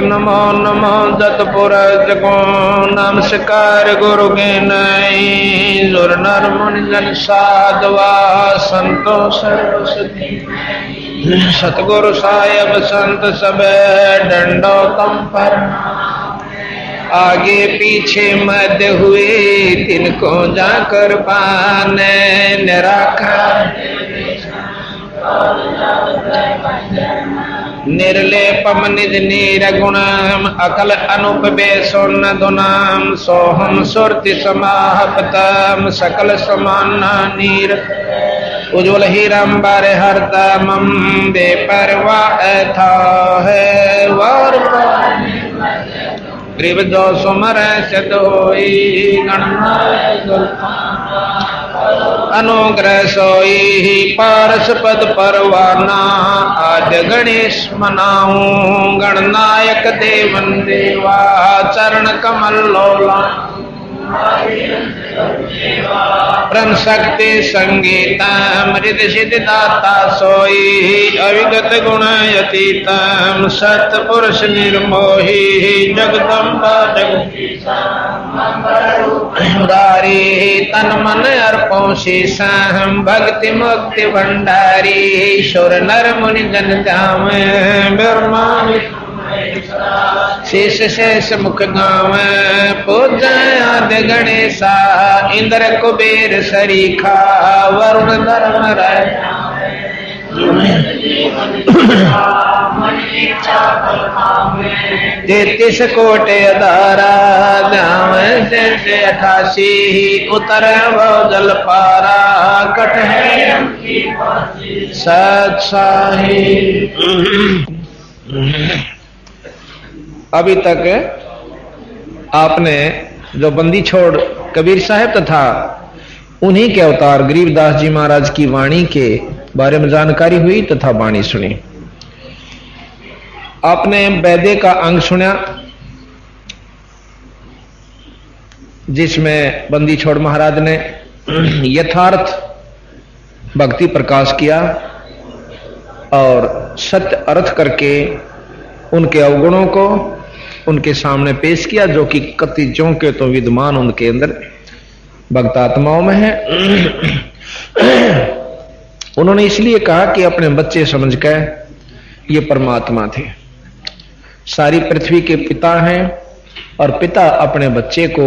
नमो नमो दत्पुरज को नमस्कार गुरु के नई जुर नर मुनि जन साधवा संतो सर्वसती सतगुरु साहेब संत सब डंडो तम पर आगे पीछे मध्य हुए तिनको जाकर पाने निराकार निर्लेपम निज निरगुणम अकल अनुपवेशोन दुनाम सोहम सुरति समाहपतम सकल समाना नीर उज्ज्वल हीरंबर हरता मम बेपरवा था है वार ग्रीव जो सुमर सदोई गणना अनुग्रह सोई पारस पद परवाना आज गणेश मनाऊं गणनायक देवन देवा चरण कमल लोला ब्रह्म शक्ति संगीता मृद सिद्ध दाता सोई अविगत गुण यतीतम सतपुरुष निर्मोही जगदम्बा जगदारी तन मन अर्पो शीशम भक्ति मुक्ति भंडारी सुर नर मुनि जन धाम ब्रह्मा शेष शेष मुख गाँव पूज आदि गणेशा इंद्र कुबेर सरीखा वरुण धर्म राय 33 कोटि अधारा जाम जैसे 88 उतर जल पारा कट है सत्साही। अभी तक आपने जो बंदी छोड़ कबीर साहब तथा उन्हीं के अवतार गरीबदास जी महाराज की वाणी के बारे में जानकारी हुई तथा वाणी सुनी। आपने बैदे का अंग सुना जिसमें बंदी छोड़ महाराज ने यथार्थ भक्ति प्रकाश किया और सत्य अर्थ करके उनके अवगुणों को उनके सामने पेश किया जो कि कति ज्यों के तो विद्यमान उनके अंदर भक्तात्माओं में है। उन्होंने इसलिए कहा कि अपने बच्चे समझकर ये परमात्मा थे, सारी पृथ्वी के पिता हैं और पिता अपने बच्चे को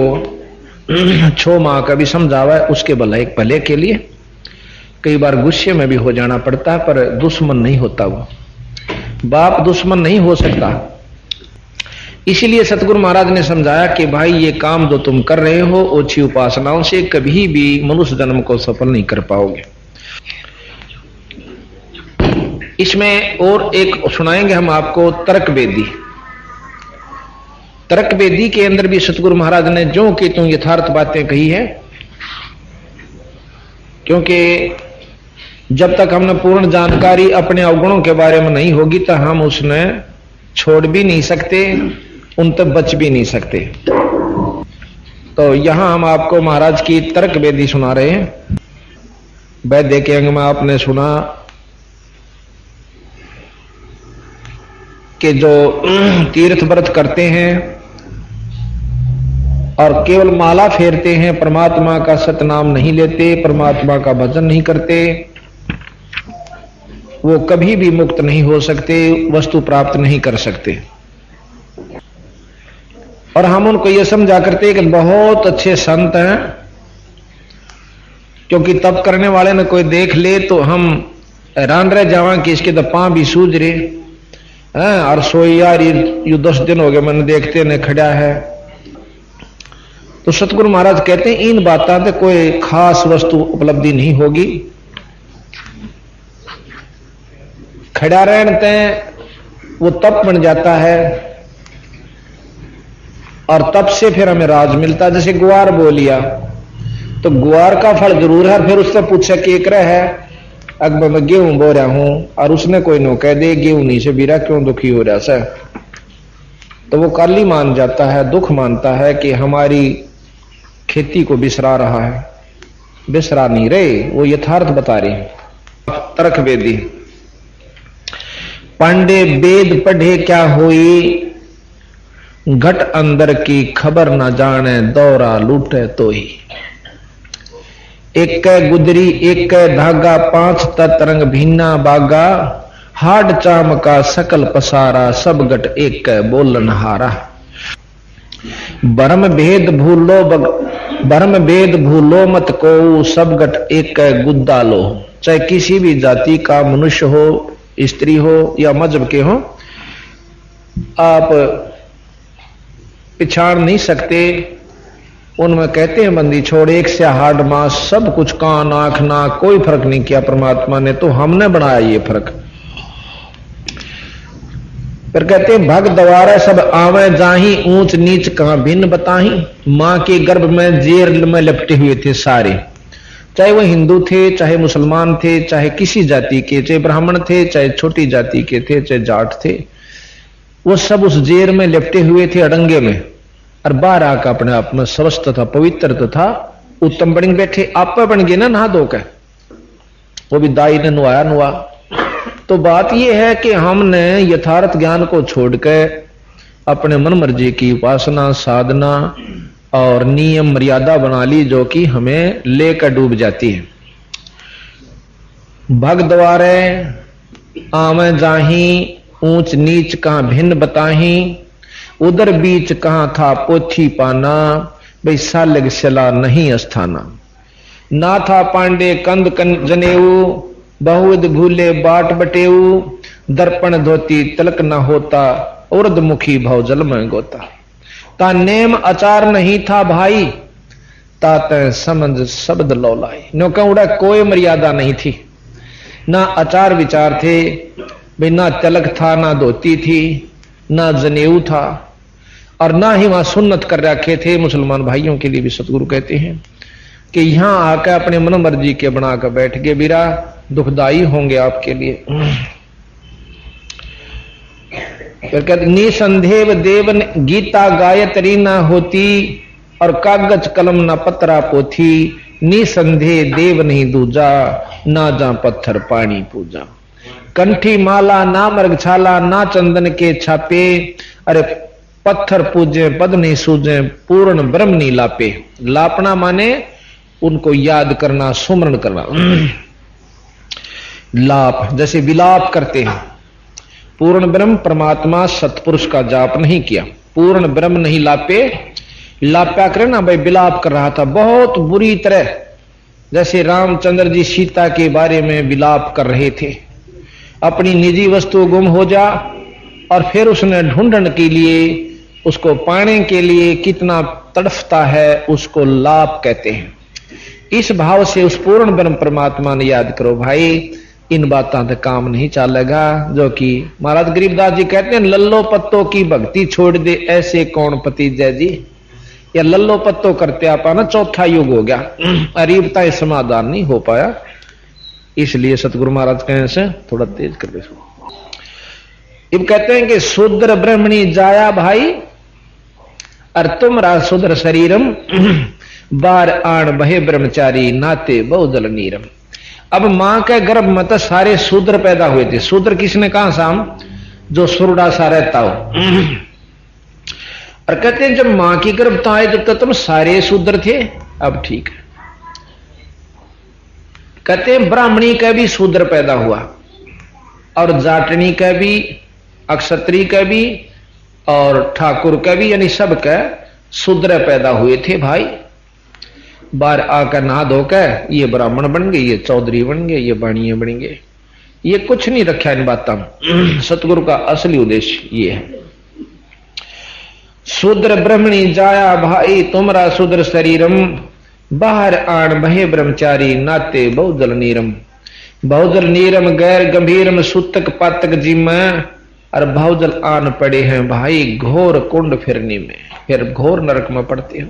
6 माह का भी समझावा है उसके भले के लिए। कई बार गुस्से में भी हो जाना पड़ता है पर दुश्मन नहीं होता, वो बाप दुश्मन नहीं हो सकता। इसीलिए सतगुरु महाराज ने समझाया कि भाई ये काम जो तुम कर रहे हो ओछी उपासनाओं से कभी भी मनुष्य जन्म को सफल नहीं कर पाओगे। इसमें और एक सुनाएंगे हम आपको तर्क वेदी। तर्क वेदी के अंदर भी सतगुरु महाराज ने जो कि तुम यथार्थ बातें कही है, क्योंकि जब तक हमने पूर्ण जानकारी अपने अवगुणों के बारे में नहीं होगी तो हम उसने छोड़ भी नहीं सकते, उन तक बच भी नहीं सकते। तो यहां हम आपको महाराज की तर्क वेदी सुना रहे हैं। वैद्य के अंग में आपने सुना कि जो तीर्थ व्रत करते हैं और केवल माला फेरते हैं, परमात्मा का सतनाम नहीं लेते, परमात्मा का भजन नहीं करते, वो कभी भी मुक्त नहीं हो सकते, वस्तु प्राप्त नहीं कर सकते। और हम उनको ये समझा करते कि बहुत अच्छे संत हैं, क्योंकि तप करने वाले ने कोई देख ले तो हम हैरान रह जावा कि इसके तो पांव भी सूझ रहे हैं और सोई यार यू 10 दिन हो गए मैंने देखते ने खड़ा है। तो सतगुरु महाराज कहते हैं इन बातों से कोई खास वस्तु उपलब्धि नहीं होगी। खड़ा रहते वो तप बन जाता है और तप से फिर हमें राज मिलता। जैसे गुआर बो लिया तो गुआर का फल जरूर है, फिर उससे पूछा कि एक है अकबर मैं गेहूं बो रहा हूं और उसने कोई नो कह दे गेहूं नहीं से बीरा क्यों दुखी हो रहा सर, तो वो काली मान जाता है, दुख मानता है कि हमारी खेती को बिसरा रहा है। बिसरा नहीं रहे, वो यथार्थ बता रहे हैं। तर्क वेदी। पांडे वेद पढ़े क्या होई घट अंदर की खबर न जाने, दौरा लूटे तो ही। एक गुदरी एक धागा, पांच तरंग भिन्ना बागा, हाड चाम का सकल पसारा, सब गट एक बोलन हारा। भरम भेद भूलो मत को, सब गट एक गुद्दा लो। चाहे किसी भी जाति का मनुष्य हो, स्त्री हो या मजहब के हो, आप पिछाड़ नहीं सकते। उनमें कहते हैं बंदी छोड़, एक से हाड मांस, सब कुछ कान आंख नाक, कोई फर्क नहीं किया परमात्मा ने, तो हमने बनाया ये फर्क। फिर कहते हैं भग द्वारा सब आवे जाही, ऊंच नीच कहां भिन्न बताही। मां के गर्भ में जेल में लपटे हुए थे सारे, चाहे वो हिंदू थे, चाहे मुसलमान थे, चाहे किसी जाति के, चाहे ब्राह्मण थे, चाहे छोटी जाति के थे, चाहे जाट थे, वो सब उस जेल में लिपटे हुए थे अड़ंगे में। और बाहर आकर अपने आप में स्वस्थ था, पवित्र तो था, उत्तम बन बैठे। आप बन गए ना नहा धोकर, वो भी दाई ने नुआ। तो बात यह है कि हमने यथार्थ ज्ञान को छोड़कर अपने मन मर्जी की उपासना साधना और नियम मर्यादा बना ली, जो कि हमें लेकर डूब जाती है। भग द्वारे आवे जाही, ऊंच नीच कहां भिन्न बताही। उधर बीच कहां था पोथी पाना, भाई सालग सला नहीं अस्थाना। ना था पांडे कंद जनेऊ, बहुद भूले बाट बटेऊ। दर्पण धोती तलक न होता, उर्द मुखी भव जल में गोता। ता नेम आचार नहीं था भाई, ताते समझ शब्द लौलाई। नो कहूड़ा कोई मर्यादा नहीं थी, ना आचार विचार थे, भाई ना तलक था, ना धोती थी, ना जनेऊ था, और ना ही वहां सुन्नत कर रखे थे। मुसलमान भाइयों के लिए भी सतगुरु कहते हैं कि यहां आकर अपने मन मर्जी के बनाकर बैठ गए, बीरा दुखदाई होंगे आपके लिए। फिर कहते निसंदेह देव गीता गायत्री ना होती, और कागज कलम ना पत्रा पोथी। निसंदेह देव नहीं दूजा, ना जा पत्थर पानी पूजा। कंठी माला ना मृगछाला, ना चंदन के छापे। अरे पत्थर पूजे पद नहीं सूझे, पूर्ण ब्रह्म नहीं लापे। लापना माने उनको याद करना, सुमरण करना। लाप जैसे विलाप करते हैं, पूर्ण ब्रह्म परमात्मा सतपुरुष का जाप नहीं किया, पूर्ण ब्रह्म नहीं लापे। लाप्या करे ना भाई, विलाप कर रहा था बहुत बुरी तरह, जैसे रामचंद्र जी सीता के बारे में विलाप कर रहे थे। अपनी निजी वस्तु गुम हो जा, और फिर उसने ढूंढने के लिए, उसको पाने के लिए कितना तड़फता है, उसको लाप कहते हैं। इस भाव से उस पूर्ण ब्रह्म परमात्मा ने याद करो भाई। इन बातों से काम नहीं चलेगा, जो कि महाराज गरीबदास जी कहते हैं, लल्लो पत्तों की भक्ति छोड़ दे, ऐसे कौन पति जय जी। या लल्लो पत्तो करते आपा ना चौथा युग हो गया, अरीबता समाधान नहीं हो पाया। इसलिए सतगुरु महाराज कहें से थोड़ा तेज कर दे। अब कहते हैं कि शूद्र ब्रह्मणी जाया भाई, और तुमरा शूद्र शरीरम। बार आण बहे ब्रह्मचारी, नाते बहुदल नीरम। अब मां के गर्भ में तो सारे शूद्र पैदा हुए थे। शूद्र किसने कहा साम, जो सुरडा सा रहता हो। और कहते हैं जब मां की गर्भता आए जब तक तुम सारे शूद्र थे। अब ठीक है, कहते हैं ब्राह्मणी का भी शूद्र पैदा हुआ, और जाटनी का भी, अक्षत्री का भी, और ठाकुर का भी, यानी सब का शूद्र पैदा हुए थे भाई। बाहर आकर नहा धोकर ये ब्राह्मण बन गए, ये चौधरी बन गए, ये बाणिये बन गए। ये कुछ नहीं रखा इन बातों में। सतगुरु का असली उद्देश्य ये है। शूद्र ब्रह्मणी जाया भाई, तुमरा शूद्र शरीरम। बाहर आण बहे ब्रह्मचारी, नाते बहुदल नीरम। बहुदल नीरम गैर गंभीरम, सूतक पातक जिम। और बहुदल आन पड़े हैं भाई घोर कुंड फिरनी में, फिर घोर नरक में पड़ते हो।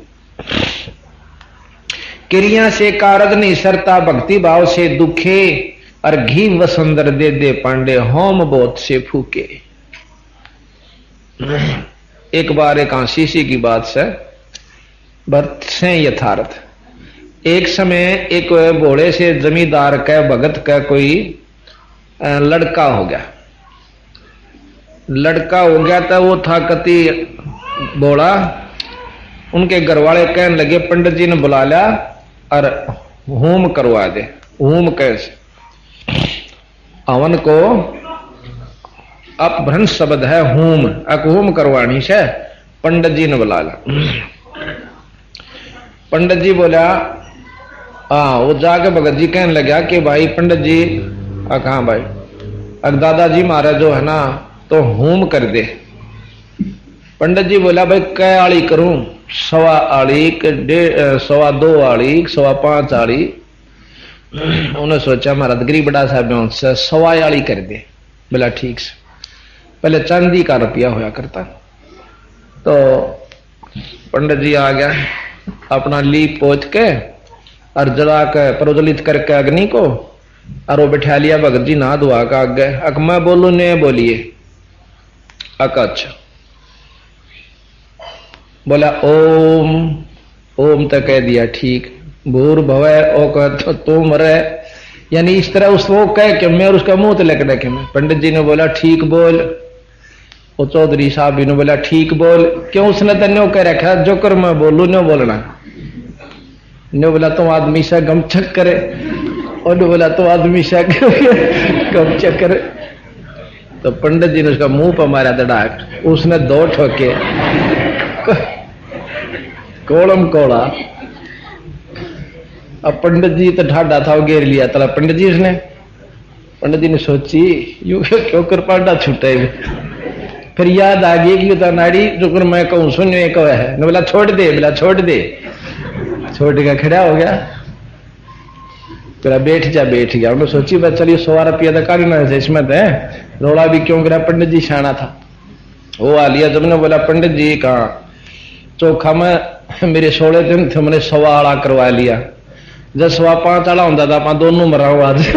क्रिया से कारज नहीं सरता, भक्ति भाव से दुखे। और घी वसंदर दे दे पांडे, होम बोध से फूके। एक बार एक आशीषी की बात से भक्त से यथार्थ। एक समय एक भोले से जमींदार का भगत का कोई लड़का हो गया। लड़का हो गया था, वो था कति बोला। उनके घर वाले कहने लगे पंडित जी ने बुला लिया और होम करवा दे। होम कैसे? हवन को अपभ्रंश शब्द है होम, होम करवानी से पंडित जी ने बुला लिया। पंडित जी बोला हाँ, वो जाके भगत जी कहने लगा कि भाई पंडित जी कहाँ भाई, अगर दादाजी महाराज जो है ना तो होम कर दे। पंडित जी बोला भाई कै आड़ी करूं? 1.25 आड़ी, 2.25 आड़ी, 5.25 आड़ी। उन्होंने सोचा महाराज गरीब बड़ा साहब से 1.25 आड़ी कर दे। बोला ठीक से। पहले चांदी का रुपया होया करता। तो पंडित जी आ गया, अपना लीप पोछ के और जला के प्रज्वलित करके अग्नि को, और वो बैठा लिया भगत जी नहा धोआ का आगे। अक मैं बोलू ने बोलिए। अक अच्छा। बोला ओम, ओम तो कह दिया ठीक। भूर भवै ओ कह तुम रहे, यानी इस तरह उसको कह के मैं और उसका मुंह तलक रखे मैं। पंडित जी ने बोला ठीक बोल। वो चौधरी साहब ने बोला ठीक बोल। क्यों? उसने तो न्यो कह रखा जो कर मैं बोलू न्यो बोलना। न्यो बोला तुम आदमी से गमचक करे, और बोला तो आदमी से गमचक करे। तो पंडित जी ने उसका मुंह पर मारा दड़ाक। उसने 2 ठोके कोलम कोड़ा। अब पंडित जी तो ठाडा था, वो घेर लिया तला पंडित जी उसने। पंडित जी ने सोची यू क्यों कर पाडा छूटे। फिर याद आ गई कि तो नाड़ी जो कर मैं कहूं सुनियो कह है। बोला छोड़ दे। बोला छोड़ दे। छोड़ के खड़ा हो गया। तेरा बैठ जा। बैठ गया। उन्होंने सोची बस चलिए 100 रुपया तो करना है इसमें है, रोड़ा भी क्यों करा। पंडित जी शाना था, वो आ लिया। जब ने बोला पंडित जी कहा चोखा में मेरे 16 दिन थे, मैंने 1.25 आड़ा करवा लिया। जब 5.25 आड़ा होता था आप दोनों मराओ आज।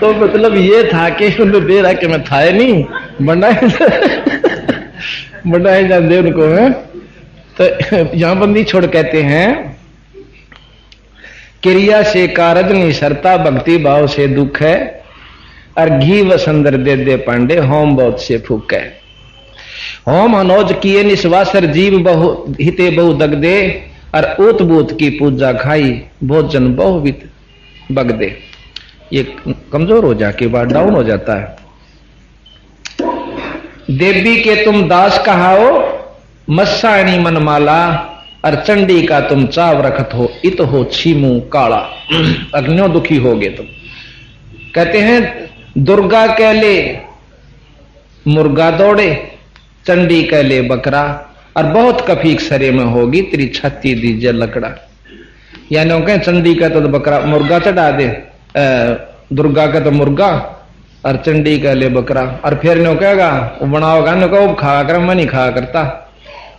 तो मतलब ये था कि उन्हें दे रहा कि मैं था नहीं बनाए जाते उनको है। तो यहां बंदी छोड़ कहते हैं क्रिया से कारज नहीं सरता, भक्ति भाव से दुख है, और घी वसंदर दे दे पांडे, होम बहुत से फूक है। होम अनोज किए निस्वासर जीव बहु हिते बहु दग दे, और ऊत बूत की पूजा खाई भोजन बहुवित बग दे। ये कमजोर हो जाके बाद डाउन हो जाता है। देवी के तुम दास कहाओ, मस्साणी मनमाला, और चंडी का तुम चाव रखत हो, इत हो छीमू काला। अग्नियों दुखी हो गए तुम। कहते हैं दुर्गा कह ले मुर्गा दौड़े, चंडी कह ले बकरा, और बहुत कफीक सरे में होगी तेरी छाती दीजिए लकड़ा। यानी कहें चंडी का तो बकरा मुर्गा चढ़ा दे, दुर्गा का तो मुर्गा, और चंडी का ले बकरा। और फिर नो कहेगा वो बनाओगा, नो कहो खा कर, मैं नहीं खा करता।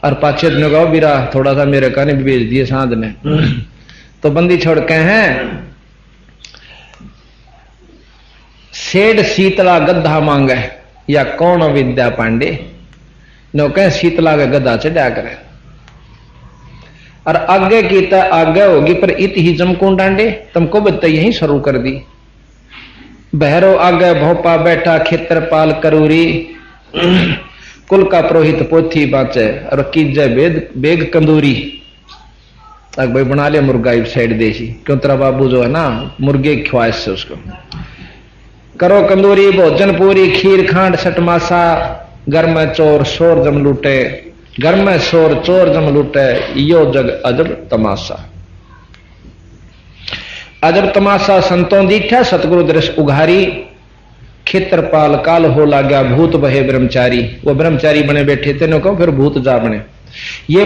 और पाछे ने कहो बीरा थोड़ा सा मेरे काने भी भेज दिए सांध ने। तो बंदी छोड़ के हैं सेठ शीतला गद्दा मांगे, या कौन विद्या पांडे। नो कहें शीतला का गद्दा चढ़ा करे, और आगे की तो आगे होगी, पर इत ही जमकून डांडे तुमको बता यही शुरू कर दी। बहरो आगे भोपा बैठा खेत्रपाल करूरी, कुल का पुरोहित पोथी बाँचे, और कीजे बेग कंदूरी। अब भाई बना ले मुर्गा इस साइड देसी, क्यों तेरा बाबू जो है ना मुर्गे की ख्वाहिश से उसको करो कंदूरी भोजन पूरी, खीर खांड सटमासा, घर में चोर शोर जम लूटे, घर में शोर चोर जम लूटे, यो जग अजब तमाशा। अजब तमाशा संतों दीठा, सतगुरु दृश उघारी, खेत्रपाल काल हो लागा भूत बहे ब्रह्मचारी। वो ब्रह्मचारी बने बैठे थे, नो फिर भूत जा बने। ये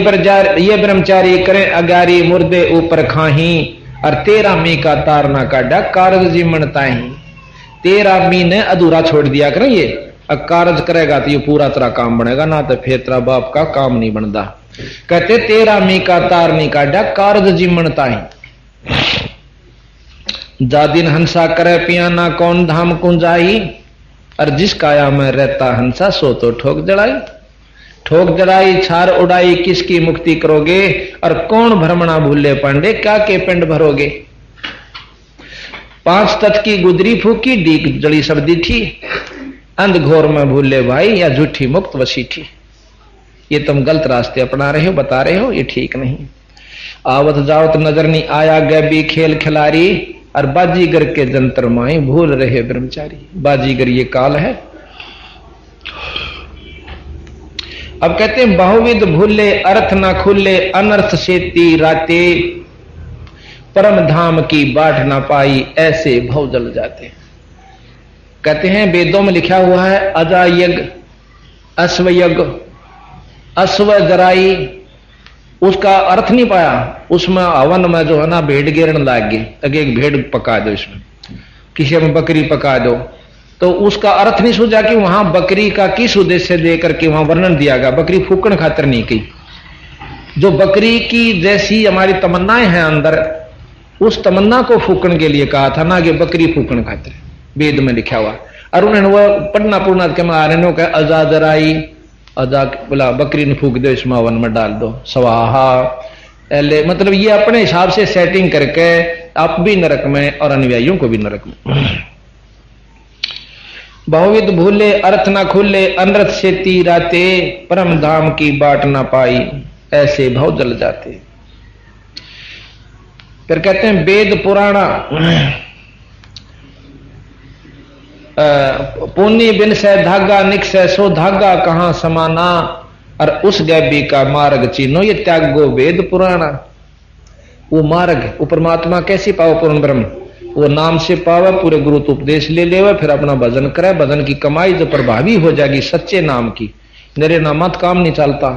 ब्रह्मचारी करे अगारी, मुर्दे ऊपर खाही, और 13 मी का तार ना काटा, कारज जी मनताही। 13 मी ने अधूरा छोड़ दिया करें, ये कारज करेगा तो ये पूरा तेरा काम बनेगा, ना तो फिर तेरा बाप का काम नहीं बनता। कहते 13 मी का तार नहीं काटा, कारज जी मनताही। जा दिन हंसा करे पियाना, कौन धाम कुंजाई, और जिस काया में रहता हंसा सो तो ठोक जड़ाई। ठोक जड़ाई छार उड़ाई, किसकी मुक्ति करोगे, और कौन भ्रमणा भूले पांडे, क्या के पिंड भरोगे। 5 तत्व की गुदरी फूकी, डीक जड़ी सर्दी थी, अंधघोर में भूले भाई या झूठी मुक्त वसीठी। ये तुम गलत रास्ते अपना रहे हो, बता रहे हो, ये ठीक नहीं। आवत जावत नजर नहीं आया गैबी खेल खिलारी, और बाजीगर के जंतर माए भूल रहे ब्रह्मचारी। बाजीगर ये काल है। अब कहते हैं बहुविध भूले अर्थ ना खुले, अनर्थ सेती राते, परम धाम की बाट ना पाई, ऐसे भव जल जाते। कहते हैं वेदों में लिखा हुआ है अजा यज्ञ, अश्व यज्ञ, अश्व जराई, उसका अर्थ नहीं पाया। उसमें हवन में जो है ना भेड़ गिरने लग गए, अगे एक भेड़ पका दो, इसमें किसी में बकरी पका दो, तो उसका अर्थ नहीं सूझा कि वहां बकरी का किस उद्देश्य दे करके वहां वर्णन दिया गया। बकरी फूकण खातर नहीं की। जो बकरी की जैसी हमारी तमन्नाएं हैं अंदर, उस तमन्ना को फूकण के लिए कहा था ना कि बकरी फूकण खातर, वेद में लिखा हुआ। और उन्होंने वो पढ़ना पूर्णा के मारने का अजा जराई, अजा बोला बकरी ने फूक दो, इसमें हवन में डाल दो, स्वाहा। मतलब ये अपने हिसाब से सेटिंग करके आप भी नरक में और अनुयायियों को भी नरक में। बहुविध भूले अर्थ ना खुले, अनर्थ से तीराते, परम धाम की बाट ना पाई, ऐसे भव जल जाते। फिर कहते हैं वेद पुराणा पुण्य बिन से धागा निकसे, सो धागा कहां समाना, और उस गैबी का मार्ग चीनो, ये त्यागो वेद पुराणा। वो मार्ग, वो परमात्मा कैसे पाओ पूर्ण ब्रह्म, वो नाम से पावे, पूरे गुरु तो उपदेश ले लेवे, फिर अपना भजन करे। भजन की कमाई जो प्रभावी हो जाएगी सच्चे नाम की, मेरे नामत काम नहीं चलता,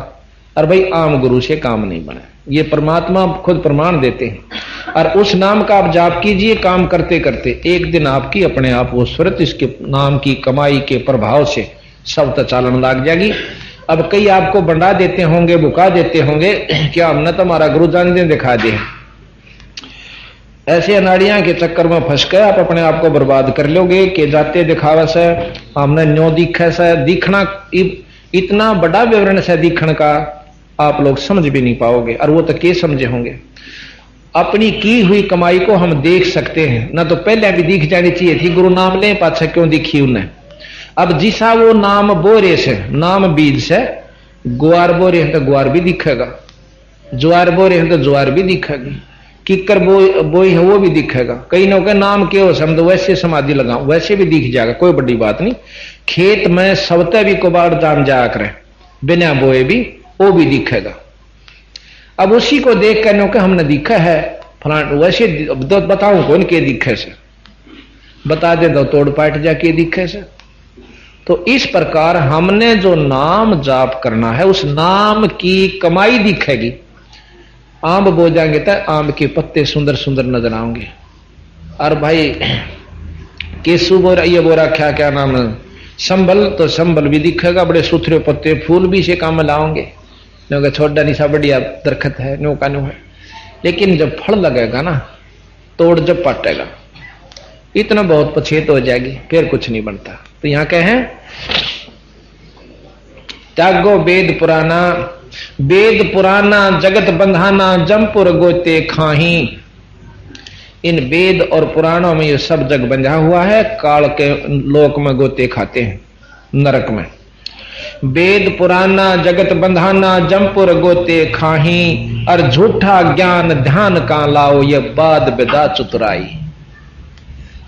और भाई आम गुरु से काम नहीं बने, ये परमात्मा खुद प्रमाण देते हैं। और उस नाम का आप जाप कीजिए, काम करते करते एक दिन आपकी अपने आप वो स्वरत इसके नाम की कमाई के प्रभाव से सब चालन लग जाएगी। अब कई आपको बंडा देते होंगे, बुका देते होंगे, क्या हमने तो हमारा गुरु जान दे दिखा दे। ऐसे अनाड़ियां के चक्कर में फंस कर आप अपने आप को बर्बाद कर लोगे कि जाते दिखावा से हमने न्यो दिखे से दिखना, इतना बड़ा विवरण से दिखण का आप लोग समझ भी नहीं पाओगे। और वो तो के समझे होंगे। अपनी की हुई कमाई को हम देख सकते हैं ना, तो पहले भी दिख जानी चाहिए थी। गुरु नाम ले पाछा क्यों दिखी उन्हें। अब जिसा वो नाम बोरे से, नाम बीज से, ग्वार बोरे हैं तो ग्वार भी दिखेगा, ज्वार बोरे हैं तो ज्वार भी दिखेगी, किकर बोई है वो भी दिखेगा। कई लोग के नाम के हो समझो वैसे समाधि लगाओ, वैसे भी दिख जाएगा, कोई बड़ी बात नहीं। खेत में सबते भी कुबाड़ जान जाया करे, बिना बोए भी वो भी दिखेगा। अब उसी को देख कर के हमने दिखा है फलान, वैसे बताऊं कौन के दिखे से, बता दे तो तोड़ पाट जाके दिखे से। तो इस प्रकार हमने जो नाम जाप करना है, उस नाम की कमाई दिखेगी। आम बो जाएंगे तो आम के पत्ते सुंदर सुंदर नजर आएंगे। और भाई केसु बोरा, ये बोरा क्या क्या नाम है, संबल, तो संबल भी दिखेगा, बड़े सुथरे पत्ते, फूल भी से काम लाओगे, क्योंकि छोटा निशा बढ़िया दरखत है, नो का नो है। लेकिन जब फल लगेगा ना, तोड़ जब पाटेगा, इतना बहुत पछेत हो जाएगी, फिर कुछ नहीं बनता। तो यहां क्या है, त्यागो वेद पुराना, वेद पुराना जगत बंधाना, जमपुर गोते खाही। इन वेद और पुराणों में ये सब जग बंधा हुआ है, काल के लोक में गोते खाते हैं नरक में। वेद पुराना जगत बंधाना, जमपुर गोते खाही, और झूठा ज्ञान ध्यान का लाओ, ये बाद बेदा चतुराई।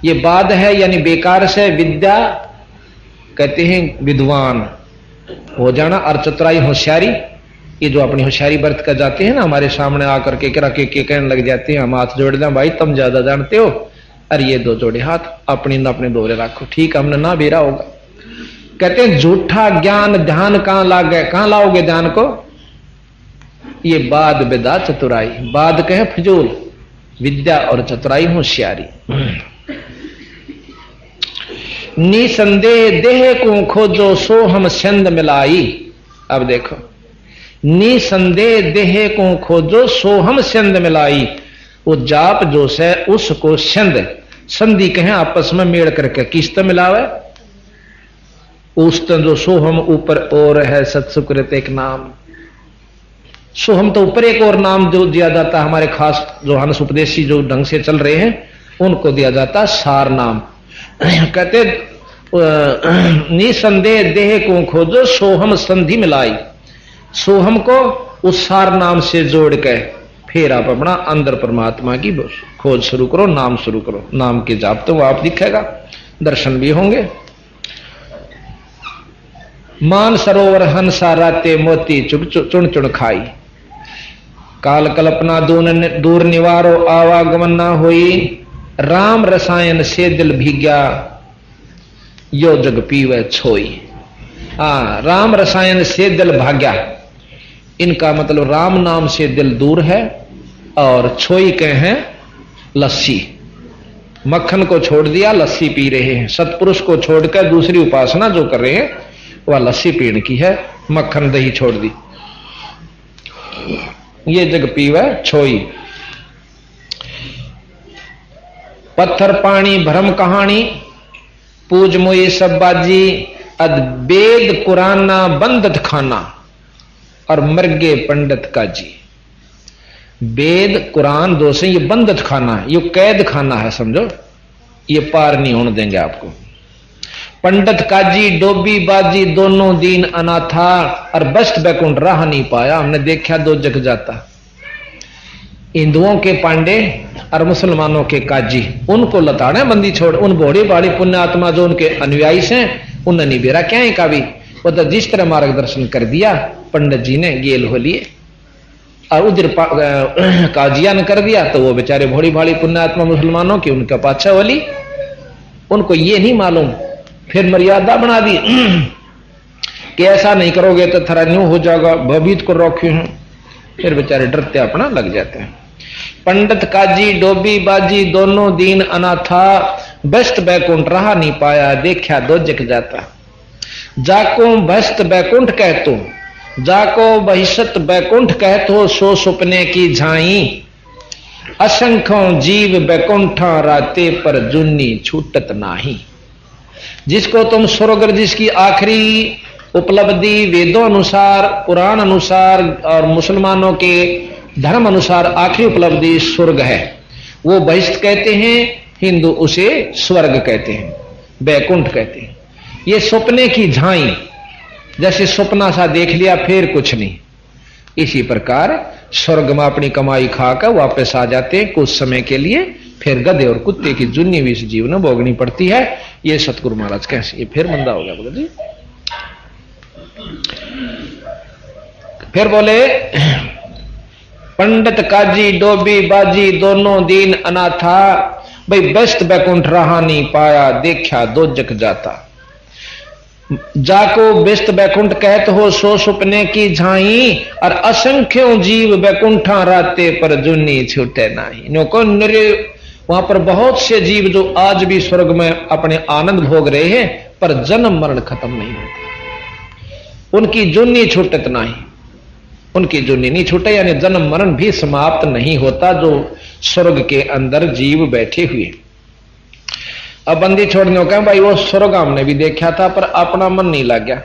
ये बाद है यानी बेकार से, विद्या कहते हैं विद्वान हो जाना, और चतुराई होशियारी। ये जो अपनी होशियारी बरत कर जाते हैं ना, हमारे सामने आकर के कहने लग जाते हैं, हम हाथ जोड़ दें, भाई तुम ज्यादा जानते हो, अरे ये दो जोड़े हाथ अपने दोरे रखो, ठीक हमने ना बेरा होगा। कहते हैं झूठा ज्ञान ध्यान कहां लाओगे ध्यान को, ये बाद बेदा चतुराई। बाद कहे फजूल, विद्या और चतुराई होशियारी। निसंदेह देह को खोजो, सो हम छंद मिलाई। अब देखो, निसंदेह देह को खोजो, सो हम छंद मिलाई। वो जाप जो से उसको छंद, संधि कहें आपस में मेड़ करके किस्त मिलावे। उस जो सोहम ऊपर और है, सत्सुकृत एक नाम, सोहम तो ऊपर एक और नाम जो दिया जाता, हमारे खास जो हंस उपदेशी जो ढंग से चल रहे हैं उनको दिया जाता सार नाम। कहते निसंदेह देह को खोजो सोहम संधि मिलाई। सोहम को उस सार नाम से जोड़ के फिर आप अपना अंदर परमात्मा की खोज शुरू करो, नाम शुरू करो। नाम के जाप तो वो आप दिखेगा, दर्शन भी होंगे। मान सरोवर हंसा राते मोती चुन चुन खाई। काल कल्पना दूर निवारो आवागमन ना होई। राम रसायन से दिल भीग्या यो जग पीवे छोई। राम रसायन से दिल भाग्या, इनका मतलब राम नाम से दिल दूर है और छोई के हैं लस्सी। मक्खन को छोड़ दिया, लस्सी पी रहे हैं। सत्पुरुष को छोड़कर दूसरी उपासना जो कर रहे हैं वह लस्सी पीने की है, मक्खन दही छोड़ दी। ये जग पीवे छोई। पत्थर पानी भरम कहानी पूज मोई सब बाजी। अद वेद कुराना बंदत खाना और मर्गे पंडित काजी। वेद कुरान दो से ये बंदत खाना है, ये कैद खाना है, समझो। ये पार नहीं होने देंगे आपको। पंडित काजी डोबी बाजी दोनों दीन अनाथा और बस्त बैकुंठ राह नहीं पाया। हमने देखा दो जग जाता। हिंदुओं के पांडे और मुसलमानों के काजी, उनको लताड़े बंदी छोड़। उन बड़ी बड़ी पुण्यात्मा जो उनके अनुयायी हैं उन्हें नहीं बेरा क्या है काबी। वो तो जिस तरह मार्गदर्शन कर दिया पंडित जी ने गेल हो लिए और उधर काजिया ने कर दिया, तो वो बेचारे भोड़ी भाड़ी पुण्यात्मा मुसलमानों की उनका पाछा वाली। उनको ये नहीं मालूम, फिर मर्यादा बना दी कि ऐसा नहीं करोगे तो थोड़ा न्यू हो जाएगा, भयभीत को रखे हैं। फिर बेचारे डरते अपना लग जाते हैं। पंडित काजी डोबी बाजी दोनों दीन अनाथा बस्त बैकुंठ रहा नहीं पाया देखा दो जग जाता। जाको बस्त बैकुंठ कहतो, जाको बहिष्त बैकुंठ कहतो, सो सुपने की झाई। असंख्यों जीव बैकुंठा राते पर जुन्नी छूटत नाही। जिसको तुम स्वर्ग, जिसकी आखिरी उपलब्धि वेदों अनुसार, पुराण अनुसार और मुसलमानों के धर्म अनुसार आखिरी उपलब्धि स्वर्ग है, वो बहिष्ठ कहते हैं, हिंदू उसे स्वर्ग कहते हैं, बैकुंठ कहते हैं। ये सपने की झाई, जैसे सपना सा देख लिया फिर कुछ नहीं। इसी प्रकार स्वर्ग में अपनी कमाई खाकर वापस आ जाते हैं कुछ समय के लिए, फिर गधे और कुत्ते की जुन्नी भी इस जीवन में भोगनी पड़ती है। ये सतगुरु महाराज कैसे, ये फिर मंदा हो गया बोले जी। फिर बोले पंडित काजी डोबी बाजी दोनों दीन अनाथा। भाई बस्त बैकुंठ रहा नहीं पाया देखा दो जग जाता। जाको व्यस्त बैकुंठ कहत हो सो सुपने की झाई। और असंख्यों जीव बैकुंठा राते पर जुन्नी छूटे नाही। नको वहां पर बहुत से जीव जो आज भी स्वर्ग में अपने आनंद भोग रहे हैं, पर जन्म मरण खत्म नहीं होता, उनकी जुन्नी छूटत नहीं। उनकी जुन्नी नहीं छूटे, यानी जन्म मरण भी समाप्त नहीं होता जो स्वर्ग के अंदर जीव बैठे हुए। अब बंदी छोड़ने का भाई वो स्वर्ग हमने भी देखा था पर अपना मन नहीं लग गया।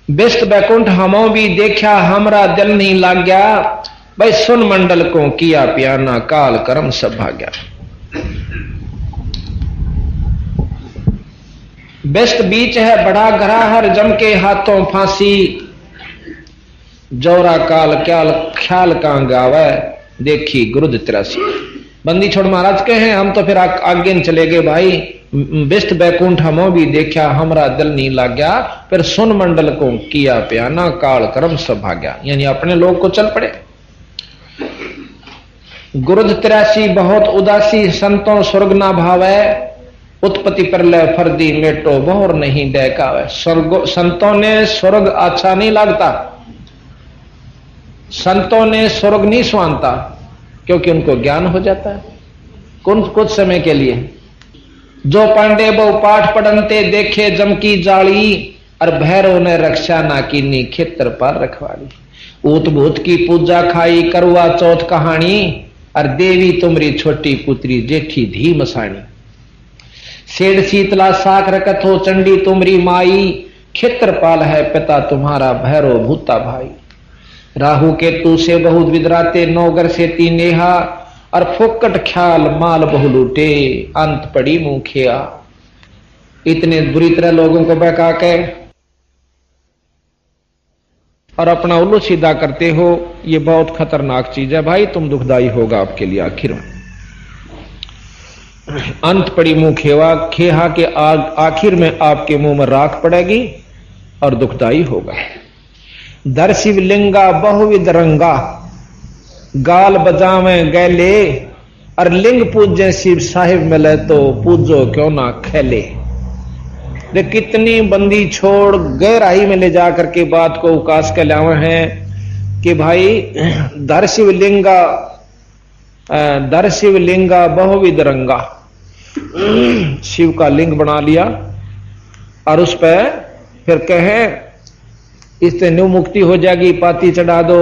व्यस्त बैकुंठ हमो भी देखा हमारा दिल नहीं लग गया। भाई सुन मंडल को किया प्याना काल कर्म सब भाग्या। व्यस्त बीच है बड़ा घरा हर जम के हाथों फांसी। जौरा काल क्याल ख्याल का गावे देखी गुरुद 83। बंदी छोड़ महाराज के हैं हम तो फिर आगे चले गए भाई। व्यस्त बैकुंठ हमो भी देखा हमारा दिल नहीं लग गया। फिर सुन मंडल को किया प्याना काल कर्म सब भाग्या, यानी अपने लोग को चल पड़े। गुरुद 83 बहुत उदासी संतों स्वर्ग ना भावे। उत्पत्ति प्रलय फर्दी मेटो बहुर नहीं डहकावे। संतों ने स्वर्ग अच्छा नहीं लगता, संतों ने स्वर्ग नहीं सुहानता, क्योंकि उनको ज्ञान हो जाता है कुछ समय के लिए। जो पांडे बहु पाठ पढ़नते देखे जम की जाली। और भैरव ने रक्षा ना कीनी खेतर पर रखवाली। ऊत भूत की पूजा खाई करवा चौथ कहानी। और देवी तुमरी छोटी पुत्री जेठी धी मसाणी। सेठ शीतला साख रखत हो चंडी तुमरी माई। क्षेत्रपाल है पिता तुम्हारा भैरव भूता भाई। राहु केतु से बहुत विदराते नौगर से तीनेहा। और फोकट ख्याल माल बहु लूटे, अंत पड़ी मुंह खिया। इतने बुरी तरह लोगों को बहका के और अपना उल्लू सीधा करते हो, ये बहुत खतरनाक चीज है भाई, तुम दुखदाई होगा आपके लिए आखिर में। अंत पड़ी मुंह खेवा, खेहा के आखिर में आपके मुंह में राख पड़ेगी और दुखदाई होगा। दर शिवलिंगा बहुविध रंगा, गाल बजावे गैले, और लिंग पूजे शिव साहिब मिले तो पूजो क्यों ना खेले। दे कितनी बंदी छोड़ गहराई में ले जाकर के बात को उकास के लावे हैं कि भाई दर शिवलिंगा बहुविध रंगा, शिव का लिंग बना लिया और उस पर फिर कहे इससे न्यू मुक्ति हो जाएगी, पाती चढ़ा दो,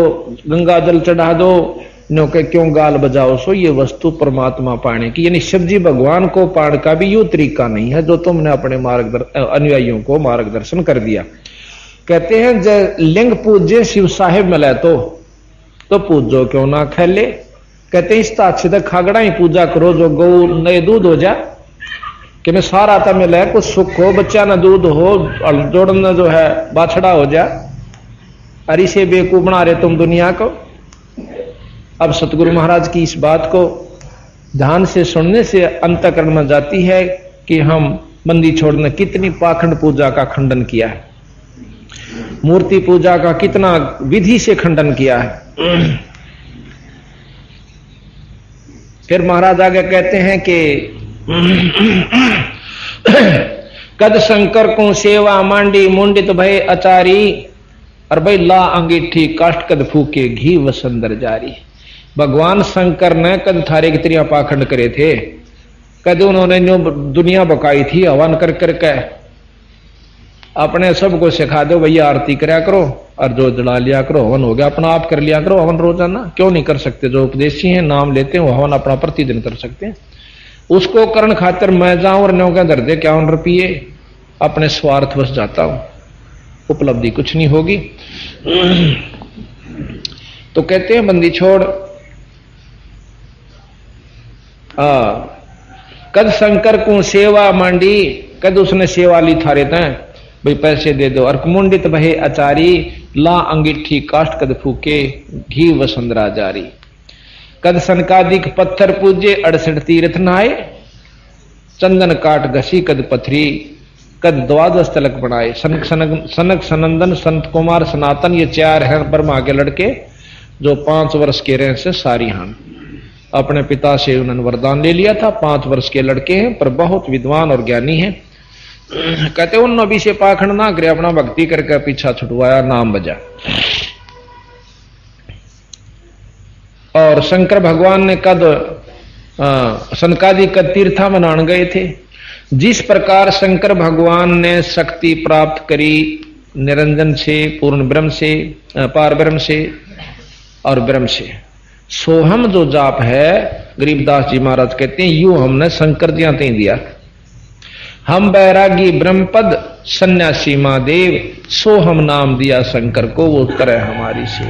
गंगा जल चढ़ा दो, न्यू के क्यों गाल बजाओ। सो ये वस्तु परमात्मा पाने की, यानी शिव जी भगवान को पाने का भी यूं तरीका नहीं है जो तुमने अपने अनुयायियों को मार्गदर्शन कर दिया। कहते हैं जब लिंग पूजे शिव साहिब मिले तो पूजो क्यों ना खेले। कहते हैं इस अच्छे तक खागड़ा ही पूजा करो जो गौ नए दूध हो जा, कि मैं सारा था मिले कुछ सुख हो, बच्चा ना दूध हो और जोड़ना जो है बाछड़ा हो जा। अरे से बेवकूफ बना रहे तुम दुनिया को। अब सतगुरु महाराज की इस बात को ध्यान से सुनने से अंतःकरण में जाती है कि हम बंदी छोड़ने कितनी पाखंड पूजा का खंडन किया है, मूर्ति पूजा का कितना विधि से खंडन किया है। फिर महाराज आगे कहते हैं कि कद शंकर को सेवा मांडी मुंडित भय अचारी, और भाई ला अंगीठी काष्ट कद फूके घी वसंदर जारी। भगवान शंकर ने कद थारे की त्रिया पाखंड करे थे, कद उन्होंने जो दुनिया बकाई थी हवन कर करके अपने सबको सिखा दो भैया आरती करया करो और जो जला लिया करो, हवन हो गया अपना आप कर लिया करो हवन रोजाना। क्यों नहीं कर सकते? जो उपदेशी हैं नाम लेते हैं वो हवन अपना प्रतिदिन कर सकते हैं। उसको करण खातिर मैं जाऊं और न्यों के दर्दे क्या रुपये अपने स्वार्थ बस जाता हूं, उपलब्धि कुछ नहीं होगी। तो कहते हैं बंदी छोड़ कद शंकर को सेवा मांडी, कद उसने सेवा ली थारे तय भाई पैसे दे दो। और मुंडित भय अचारी, ला अंगीठी काष्ट कद फूके घी वसंदरा जारी। कद सनकादिक पत्थर पूजे 68 तीर्थ नहाए, चंदन काट घसी कद पथरी, कद 12 तलक बनाए। सनक सनंदन संत कुमार सनातन ये 4 हैं ब्रह्मा के लड़के जो 5 वर्ष के रहे से सारी हान। अपने पिता से उन्होंने वरदान ले लिया था। 5 वर्ष के लड़के हैं पर बहुत विद्वान और ज्ञानी हैं। कहते उन नबी से पाखंड ना करे, अपना भक्ति करके पीछा छुटवाया, नाम बजा। और शंकर भगवान ने कद सनकादि कद तीर्था मनान गए थे। जिस प्रकार शंकर भगवान ने शक्ति प्राप्त करी निरंजन से, पूर्ण ब्रह्म से, पार ब्रह्म से और ब्रह्म से, सोहम जो जाप है गरीबदास जी महाराज कहते हैं यूं हमने शंकर जी आते दिया। हम बैरागी ब्रह्मपद सन्यासी महादेव, सो हम नाम दिया शंकर को वो तरह हमारी से।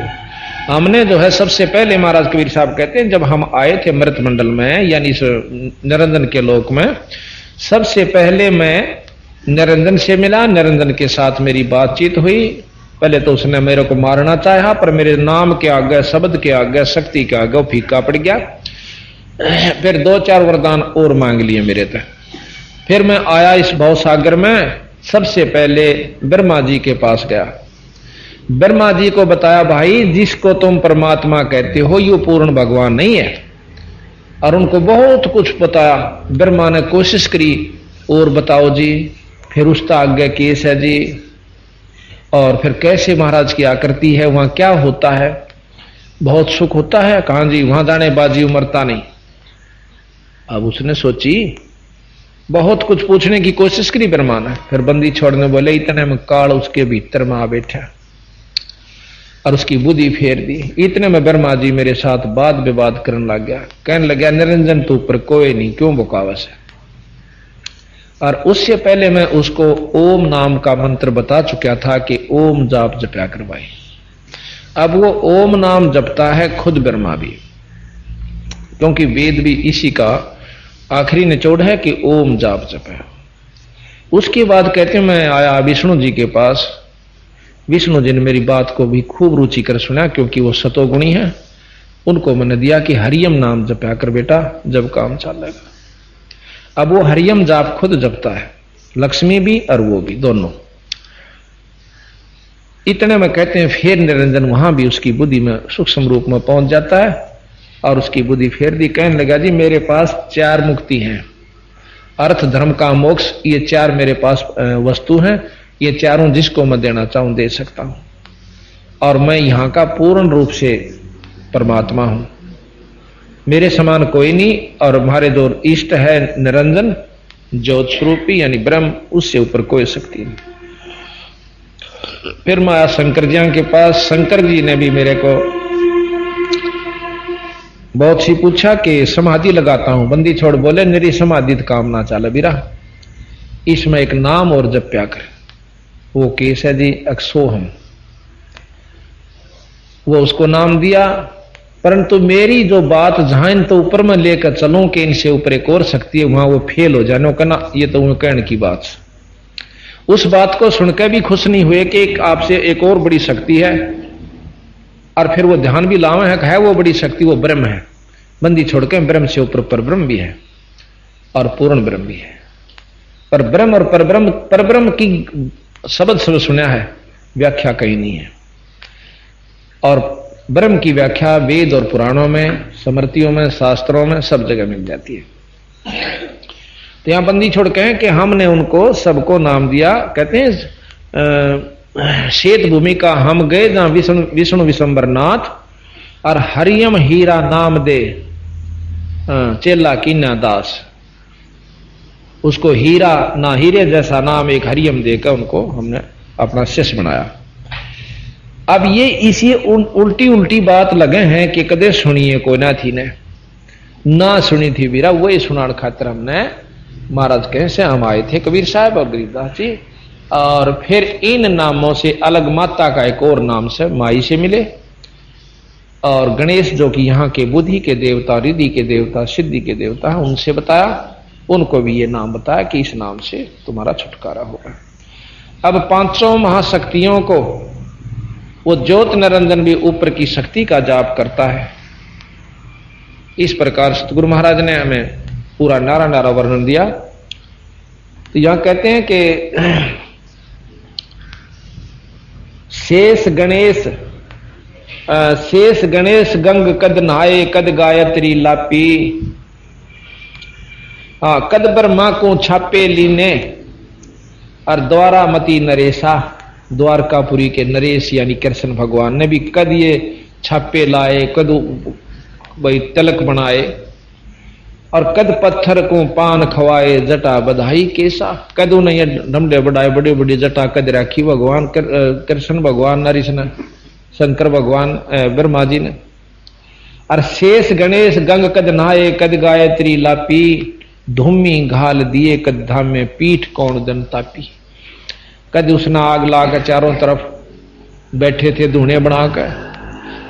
हमने जो है सबसे पहले महाराज कबीर साहब कहते हैं जब हम आए थे मृत मंडल में यानी निरंजन के लोक में, सबसे पहले मैं निरंजन से मिला, निरंजन के साथ मेरी बातचीत हुई। पहले तो उसने मेरे को मारना चाहा पर मेरे नाम के आगे, शब्द के आगे, शक्ति के आगे वो फीका पड़ गया। फिर 2-4 वरदान और मांग लिए मेरे तक। फिर मैं आया इस भव सागर में, सबसे पहले ब्रह्मा जी के पास गया। ब्रह्मा जी को बताया भाई जिसको तुम परमात्मा कहते हो ये पूर्ण भगवान नहीं है। और उनको बहुत कुछ बताया। ब्रह्मा ने कोशिश करी और बताओ जी, फिर उसका आगे केस है जी, और फिर कैसे महाराज की आकृति है, वहां क्या होता है, बहुत सुख होता है, कहां जी वहां जाने बाजी उमरता नहीं। अब उसने सोची बहुत कुछ पूछने की कोशिश करी ब्रह्मा ने। फिर बंदी छोड़ने बोले इतने में काल उसके भीतर में आ बैठा और उसकी बुद्धि फेर दी। इतने में ब्रह्मा जी मेरे साथ वाद विवाद करने लग गया, कहने लगा निरंजन तू पर कोई नहीं, क्यों बकावस है। और उससे पहले मैं उसको ओम नाम का मंत्र बता चुका था कि ओम जाप जपया करवाए। अब वो ओम नाम जपता है खुद ब्रह्मा भी, क्योंकि वेद भी इसी का आखिरी निचोड़ है कि ओम जाप जप है। उसके बाद कहते हैं मैं आया विष्णु जी के पास। विष्णु जी ने मेरी बात को भी खूब रुचि कर सुना, क्योंकि वो सतोगुणी है। उनको मैंने दिया कि हरियम नाम जपया कर बेटा, जब काम चलेगा। अब वो हरियम जाप खुद जपता है, लक्ष्मी भी और वो भी, दोनों। इतने में कहते हैं फिर निरंजन वहां भी उसकी बुद्धि में सूक्ष्म रूप में पहुंच जाता है और उसकी बुद्धि फेर दी। कहने लगा जी मेरे पास 4 मुक्ति हैं, अर्थ धर्म काम मोक्ष, ये 4 मेरे पास वस्तु हैं। ये चारों जिसको मैं देना चाहूं दे सकता हूं, और मैं यहां का पूर्ण रूप से परमात्मा हूं, मेरे समान कोई नहीं। और हमारे जो इष्ट है निरंजन ज्योत स्वरूपी यानी ब्रह्म, उससे ऊपर कोई शक्ति नहीं। फिर मैं आया शंकर जी के पास। शंकर जी ने भी मेरे को बहुत सी पूछा कि समाधि लगाता हूं, बंदी छोड़ बोले मेरी समाधि काम ना चाले बीरा, इसमें एक नाम और जप्या कर। वो केस है जी अक्षोहम, वो उसको नाम दिया। परंतु मेरी जो बात जहां तो ऊपर में लेकर चलूं कि इनसे ऊपर एक और शक्ति है, वहां वो फेल हो जाने का ना, ये तो उन्हें कहने की बात। उस बात को सुनकर भी खुश नहीं हुए कि एक आपसे एक और बड़ी शक्ति है, और फिर वो ध्यान भी लावे है वो बड़ी शक्ति वो ब्रह्म है। बंदी छोड़ के ब्रह्म से ऊपर पर ब्रह्म भी है और पूर्ण ब्रह्म भी है। पर ब्रह्म और परब्रह्म, परब्रह्म की शब्द सब सुना है, व्याख्या कहीं नहीं है। और ब्रह्म की व्याख्या वेद और पुराणों में, स्मृतियों में, शास्त्रों में सब जगह मिल जाती है। तो यहां बंदी छोड़ के कि हमने उनको सबको नाम दिया। कहते हैं श्वेत भूमि का हम गए जहां विष्णु विशंबर नाथ, और हरियम हीरा नाम दे चेला कीना दास। उसको हीरा ना हीरे जैसा नाम एक हरियम देकर उनको हमने अपना शिष्य बनाया। अब ये इसी उल्टी उल्टी बात लगे हैं कि कदे सुनिए कोई ना थी ने ना सुनी थी बीरा, वही सुनाने खातिर हमने महाराज कहे से हम आए थे, कबीर साहब और गरीबदास जी। और फिर इन नामों से अलग माता का एक और नाम से माई से मिले, और गणेश जो कि यहाँ के बुद्धि के देवता, रिद्धि के देवता, सिद्धि के देवता है, उनसे बताया। उनको भी ये नाम बताया कि इस नाम से तुम्हारा छुटकारा होगा। अब 500 महाशक्तियों को वो ज्योत निरंजन भी ऊपर की शक्ति का जाप करता है। इस प्रकार सतगुरु महाराज ने हमें पूरा नारा नारा वर्णन दिया। तो यहां कहते हैं कि शेष गणेश गंग कद नहाए कद गायत्री लापी, कद ब्रह्मा को छापे लीने, और द्वारा मती नरेशा, द्वारकापुरी के नरेश यानी कृष्ण भगवान ने भी कद ये छापे लाए, कद भाई तिलक बनाए, और कद पत्थर को पान खवाए, जटा बधाई केसा। कद उन्हें ये ढमडे बढ़ाए, बड़ी बड़ी जटा कद राखी भगवान कृष्ण भगवान, नरेश ने, शंकर भगवान ब्रह्मा जी ने। और शेष गणेश गंग कद नहाए कद गायत्री लापी, धूमी घाल दिए कद धाम में पीठ कौन दन तापी। कद उसने आग लाकर चारों तरफ बैठे थे धूणे बनाकर।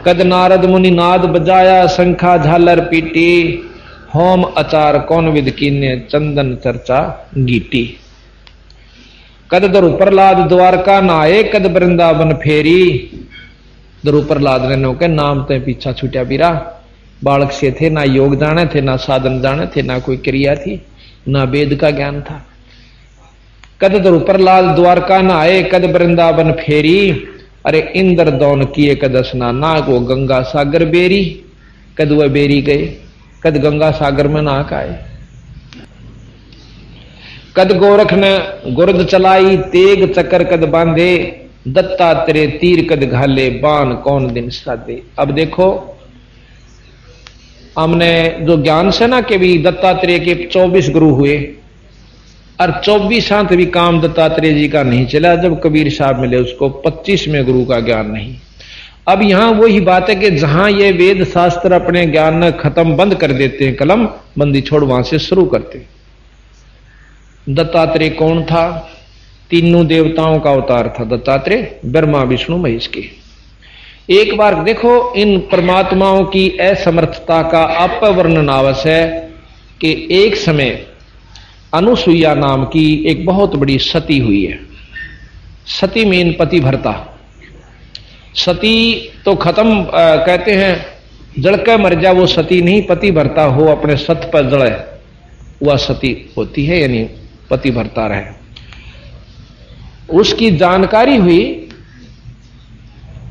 कद नारद मुनि नाद बजाया, शंखा झालर पीटी, होम अचार कौन विद कीने, चंदन चर्चा गीटी। कद दरु प्रहलाद द्वारका नाए, कद वृंदावन फेरी। दरु प्रहलाद ने के नाम ते पीछा छूटा बीरा, बालक से थे, ना योग जाने थे, ना साधन जाने थे, ना कोई क्रिया थी, ना वेद का ज्ञान था। कद दरु प्रहलाद द्वारका नाए, कद वृंदावन फेरी, अरे इंद्र दौन किए कद स्नान, ना को गंगा सागर बेरी। कद वह बेरी गए, कद गंगा सागर में नाक आए। कद गोरख ने गुर्द चलाई, तेग चक्कर कद बांधे, दत्तात्रेय तीर कद घाले, बाण कौन दिन साधे। अब देखो हमने जो ज्ञान से ना कि भी दत्तात्रेय के 24 गुरु हुए, और 24 भी काम दत्तात्रेय जी का नहीं चला। जब कबीर साहब मिले उसको 25वें गुरु का ज्ञान नहीं। अब यहां वही बात है कि जहां ये वेद शास्त्र अपने ज्ञान खत्म बंद कर देते हैं, कलम बंदी छोड़ वहां से शुरू करते। दत्तात्रेय कौन था? तीनों देवताओं का अवतार था दत्तात्रेय, ब्रह्मा विष्णु महेश के। एक बार देखो इन परमात्माओं की असमर्थता का अपवर्णन आवश्यक है कि एक समय अनुसुईया नाम की एक बहुत बड़ी सती हुई है। सती मीन पतिव्रता। सती तो खत्म कहते हैं जड़कर मर जा वो सती नहीं, पतिव्रता हो अपने सत पर जड़े वह सती होती है, यानी पतिव्रता रहे। उसकी जानकारी हुई,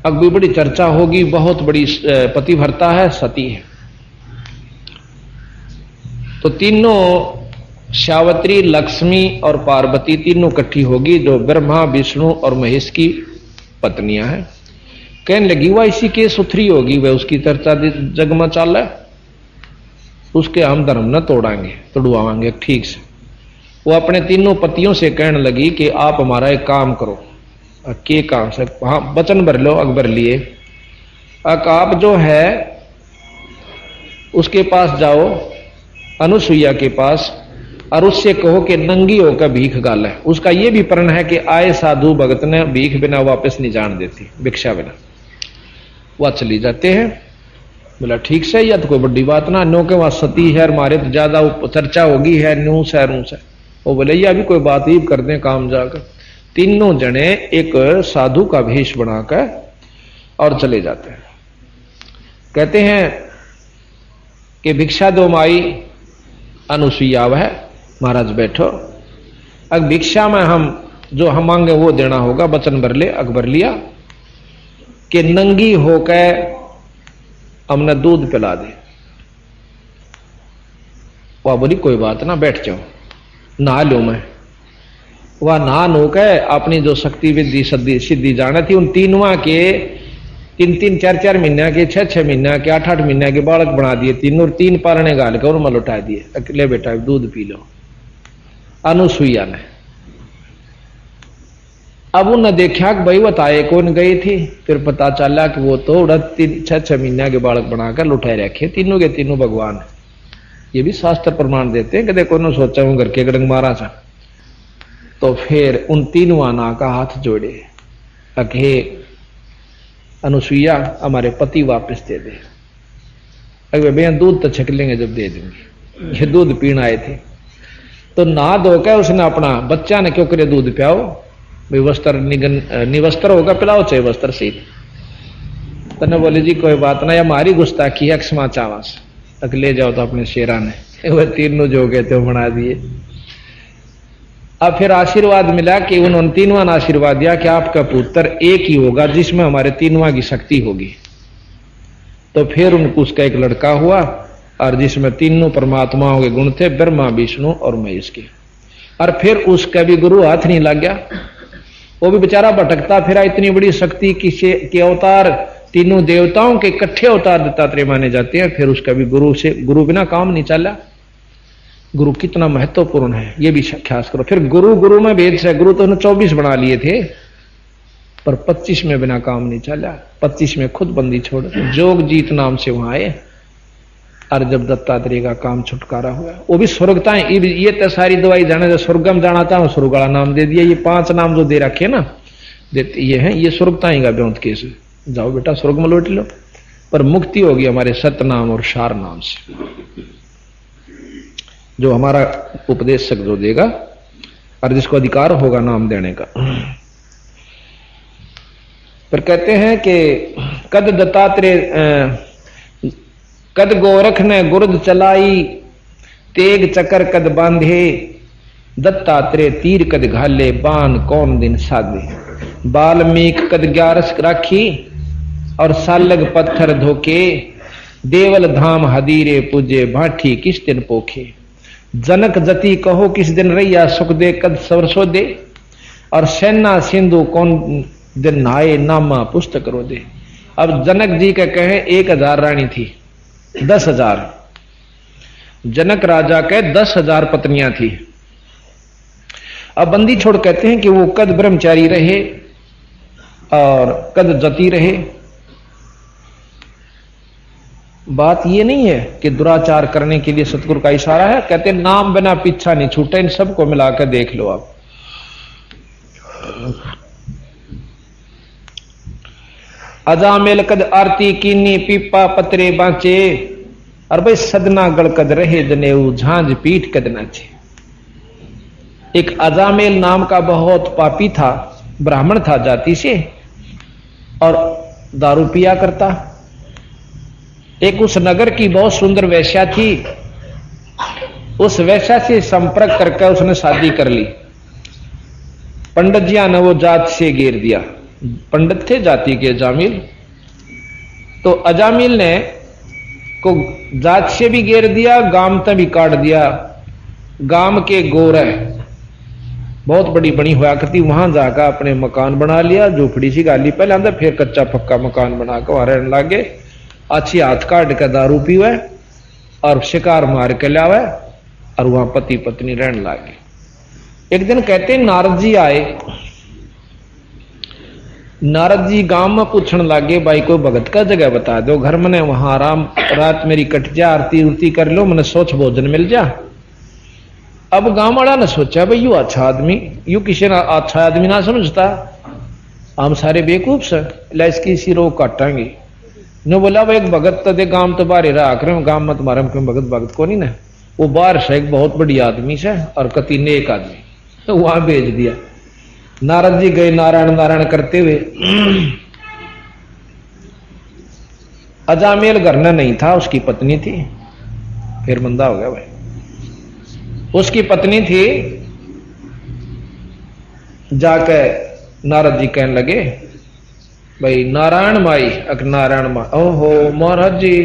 अब भी बड़ी चर्चा होगी, बहुत बड़ी पतिव्रता है, सती है। तो तीनों सावित्री, लक्ष्मी और पार्वती तीनों इकट्ठी होगी, जो ब्रह्मा, विष्णु और महेश की पत्नियां हैं। कहने लगी वह इसी के सुथरी होगी, वह उसकी चर्चा जग में चाल है, उसके हम धर्म न तोड़वाएंगे ठीक से। वो अपने तीनों पतियों से कहने लगी कि आप हमारा एक काम करो। के काम से? हाँ, वचन भर लो। अकबर लिए आप जो है उसके पास जाओ, अनुसुईया के पास, और उससे कहो कि नंगी होकर भीख गाल है। उसका यह भी प्रण है कि आए साधु भगत ने भीख बिना वापस नहीं जान देती, भिक्षा बिना। वह चली जाते हैं। बोला ठीक से, यह तो कोई बड़ी बात ना, नो के वहां सती है, हमारे तो ज्यादा चर्चा होगी है, न्यूस है रूस है। वो बोले यह भी कोई बात ही कर दें काम जाकर। तीनों जने एक साधु का भेष बनाकर और चले जाते हैं। कहते हैं कि भिक्षा दो माई। अनुसुईया वह महाराज बैठो, अब भिक्षा में हम जो हम मांगे वो देना होगा, वचन भर ले। अकबर लिया कि नंगी होकर हमने दूध पिला दे। वह बोली कोई बात ना, बैठ जाओ, नहा लो। मैं वह नहा नो के अपनी जो शक्ति विद्धि सिद्धि जाना थी, उन तीनों के 3-3, 4-4 महीना के, 6-6 महीना के, 8-8 महीना के बालक बना दिए तीनों, 3 पालने गाल के और मैं लौटा दिए। ले बेटा दूध पी लो। अनुसुईया ने अब उन्हें देखा कि भाई बताए कौन गई थी, फिर पता चला कि वो तो 6-6 महीना के बालक बनाकर लुटाए रखे, तीनों के तीनों भगवान। ये भी शास्त्र प्रमाण देते हैं, कदे कोनो सोचा हूं घर के गड़ंग मारा था। तो फिर उन तीनों आना का हाथ जोड़े, अके अनुसुईया हमारे पति वापस दे दे। अगर भैया दूध तो छक लेंगे जब दे देंगे। ये दूध पीने आए थे, तो नहा धोकर उसने अपना बच्चा ने क्यों करे दूध पियाओ भाई, वस्त्र निवस्त्र होगा, पिलाओ चाहे वस्त्र सीत। तने बोले जी कोई बात ना, या हमारी गुस्ताखी है, क्षमा चावास तक ले जाओ। तो अपने शेरा ने वह तीनों जो गए थे वो बना दिए। अब फिर आशीर्वाद मिला कि उन्होंने तीनों ने आशीर्वाद दिया कि आपका पुत्र एक ही होगा जिसमें हमारे तीनों की शक्ति होगी। तो फिर उनको उसका एक लड़का हुआ, और जिसमें तीनों परमात्माओं के गुण थे, ब्रह्मा, विष्णु और महेश के। और फिर उसका भी गुरु हाथ नहीं लग गया, वो भी बेचारा भटकता फिरा। इतनी बड़ी शक्ति के अवतार तीनों देवताओं के इकट्ठे अवतार दत्तात्रेय माने जाते हैं। फिर उसका भी गुरु बिना काम नहीं चला। गुरु कितना महत्वपूर्ण है ये भी ख्यास करो। फिर गुरु में भेद से, गुरु तो उन्होंने 24 बना लिए थे, पर 25 में बिना काम नहीं चला। 25 में खुद बंदी छोड़ जोग जीत नाम से वहां आए, और जब दत्तात्रेय का काम छुटकारा हुआ, वो भी स्वर्गता है। ये तो सारी दवाई जाने जो स्वर्गम जाना था, स्वर्ग वाला नाम दे दिया। ये 5 नाम जो दे रखे ना, देते ये है, ये स्वर्गता का ब्योंत केस। जाओ बेटा स्वर्ग में लौट लो, पर मुक्ति होगी हमारे सतनाम और शार नाम से, जो हमारा उपदेशक जो देगा और जिसको अधिकार होगा नाम देने का। फिर कहते हैं कि कद दत्तात्रेय कद गोरख ने गुर्द चलाई, तेग चकर कद बांधे, दत्तात्रेय तीर कद घाले, बाण कौन दिन साधे। बाल्मीक कद 11 राखी, और सालग पत्थर धोके, देवल धाम हदीरे पूजे, भाठी किस दिन पोखे। जनक जति कहो किस दिन रैया, सुख दे कद सरसो दे, और सेना सिंधु कौन दिन नहाए, नामा पुस्तक रो दे। अब जनक जी का कहे 1000 रानी थी, 10,000। जनक राजा के 10,000 पत्नियां थी। अब बंदी छोड़ कहते हैं कि वो कद ब्रह्मचारी रहे और कद जती रहे। बात ये नहीं है कि दुराचार करने के लिए सतगुरु का इशारा है। कहते हैं नाम बिना पीछा नहीं छूटे, इन सबको मिलाकर देख लो आप। अजामेल कद आरती कीनी पीपा पतरे बांचे, और भाई सदना गड़कद रहे जनेऊ झांझ पीठ कद नाचे। एक अजामेल नाम का बहुत पापी था, ब्राह्मण था जाति से, और दारू पिया करता। एक उस नगर की बहुत सुंदर वेश्या थी, उस वेश्या से संपर्क करके उसने शादी कर ली। पंडित जी ने वो जात से घेर दिया, पंडित थे जाति के अजामिल, तो अजामिल ने को जात से भी घेर दिया, गांव तक भी काट दिया। गांव के गोरे बहुत बड़ी बनी हुआ करती, वहां जाकर अपने मकान बना लिया, झोपड़ी सी गाली पहले अंदर, फिर कच्चा पक्का मकान बनाकर वहां रहने लगे। अच्छी हाथ काट कर दारू पीवे और शिकार मार के लावे, और वहां पति पत्नी रहने लगे। एक दिन कहते नारद जी आए, नारद जी गांव में पूछने लगे, भाई कोई भगत का जगह बता दो, घर में वहां आराम रात मेरी कट जा, आरती उरती कर लो, मैंने सोच भोजन मिल जा। अब गांव वाला ने सोचा भाई यू अच्छा आदमी, यू किसी ना अच्छा आदमी ना समझता, हम सारे बेवकूफ से ला इसकी इसी रोग काटांगे। ने बोला भाई एक भगत तो दे, गांव तो बाहर रहा कर, गांव में तुम्हारा क्यों भगत भगत को नहीं ना, वो बाहर से एक बहुत बड़ी आदमी से और कति नेक आदमी, तो वहां भेज दिया। नारद जी गए नारायण नारायण करते हुए। अजामेल घर में नहीं था, उसकी पत्नी थी, फिर मंदा हो गया भाई। उसकी पत्नी थी, जाके नारद जी कहने लगे भाई नारायण माई, अक नारायण माई, ओहो महाराज जी,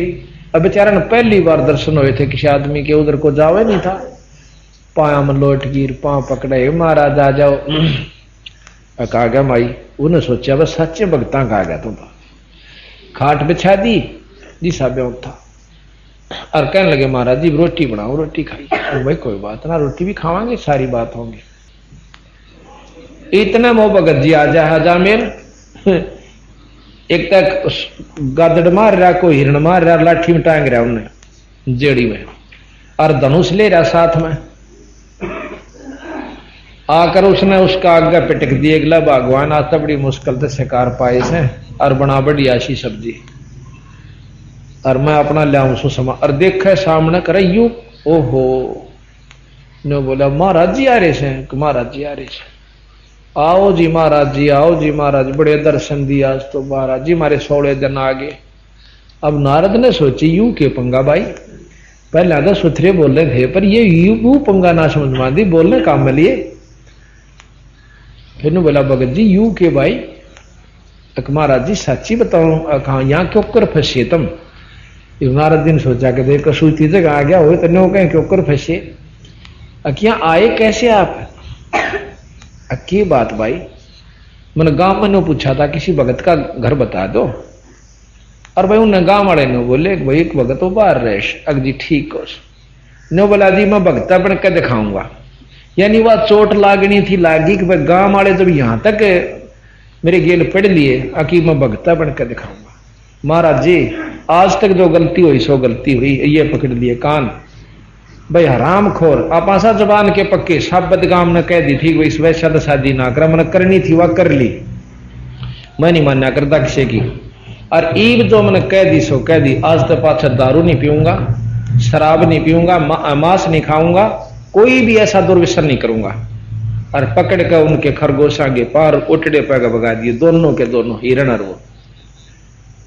अब बेचारा ने पहली बार दर्शन हुए थे किसी आदमी के, उधर को जावे नहीं था, पाया में लोट गिर, पांव पकड़े, महाराज आ जाओ। कहा गया माई, उन्हें सोचा बस सच्चे भगता कहा गया तुम, खाट बिछा दी जिसा ब्यों था, और कहने लगे महाराज जी रोटी बनाओ, रोटी खाई। भाई कोई बात ना, रोटी भी खावांगे, सारी बात होंगी। इतने मोह भगत जी आ जा हजामेल, एक तक गादड़ मार रहा, कोई हिरण मार रहा, लाठी में टांग रहा उन्हें जेड़ी में, और धनुष ले रहा साथ में। आकर उसने उसका आगे पिटक दिए, गला भगवान आज तो बड़ी मुश्किल से शिकार पाए से, और बना बढ़िया सी सब्जी, और मैं अपना लियाऊं सो समा, और देखे सामने करे यू, ओहो। ने बोला महाराज जी आ रहे से, महाराज जी आ रहे से, आओ जी महाराज जी, आओ जी महाराज, बड़े दर्शन दिया आज तो महाराज जी, हमारे 16 दिन आगे। अब नारद ने सोची यू के पंगा भाई, पहले तो सुथरे बोल रहे थे, पर ये यू पंगा ना समझ मान दी, बोलने काम में लिए। फिर बोला भगत जी यू के भाई, महाराज जी सच्ची बताओ कहा यहाँ क्यों कर फंसे तुम। नारद जी ने सोचा कि देख सूती जगह आ गया हो, तो नो कहें क्यों कर फंसे, अकिया आए कैसे आप, अक्की बात भाई, मैंने गांव में ने पूछा था किसी भगत का घर बता दो, और भाई उन्हें गांव वाले ने बोले भाई एक भगत वो बाहर रहे, अग जी ठीक हो। ने बोला जी मैं भगता बन के दिखाऊंगा, यानी वह चोट लागनी थी लागी कि भाई गांव वाले जब यहां तक मेरे गेल पढ़ लिए, अकी मैं भगता बन के दिखाऊंगा। महाराज जी आज तक जो गलती हुई सो गलती हुई, ये पकड़ लिए कान भाई हराम खोर, आप आशा जबान के पक्के शब्द गांव ने कह दी थी भाई इस वैसा तो शादी ना करा, मैंने करनी थी वह कर ली, मैं नहीं मानना करता किसी की, और ईब जो मैंने कह दी सो कह दी, आज तो पाछा दारू नहीं पीऊंगा, शराब नहीं पीऊंगा, मांस नहीं खाऊंगा, कोई भी ऐसा दुर्व्यसन नहीं करूंगा। और पकड़ कर उनके खरगोश आगे पार उठड़े पैगा भगा दिए, दोनों के दोनों हिरण और वो।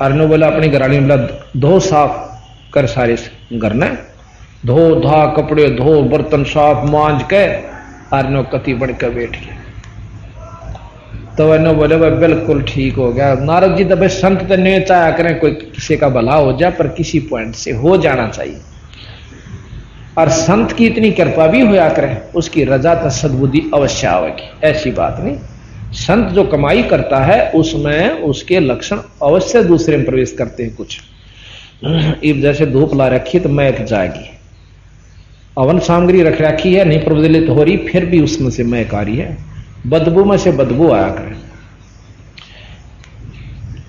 और ने बोला अपनी घराली बोला धो साफ कर सारे घर ने, धो धा कपड़े धो, बर्तन साफ मांझ के, और नो कति बढ़ कर बैठ गए। तो वह बोले भाई बिल्कुल ठीक हो गया। नारद जी तो भाई संत तो नहीं चाहा करें कोई किसी का भला हो जाए, पर किसी पॉइंट से हो जाना चाहिए, और संत की इतनी कृपा भी होया करे, उसकी रजा तो सद्बुद्धि अवश्य आवेगी, ऐसी बात नहीं। संत जो कमाई करता है उसमें उसके लक्षण अवश्य दूसरे में प्रवेश करते हैं। कुछ इब जैसे धूप ला रखी तो महक जाएगी, अवन सामग्री रख रखी है नहीं प्रज्वलित हो रही, फिर भी उसमें से महक आ रही है, बदबू में से बदबू आया करे।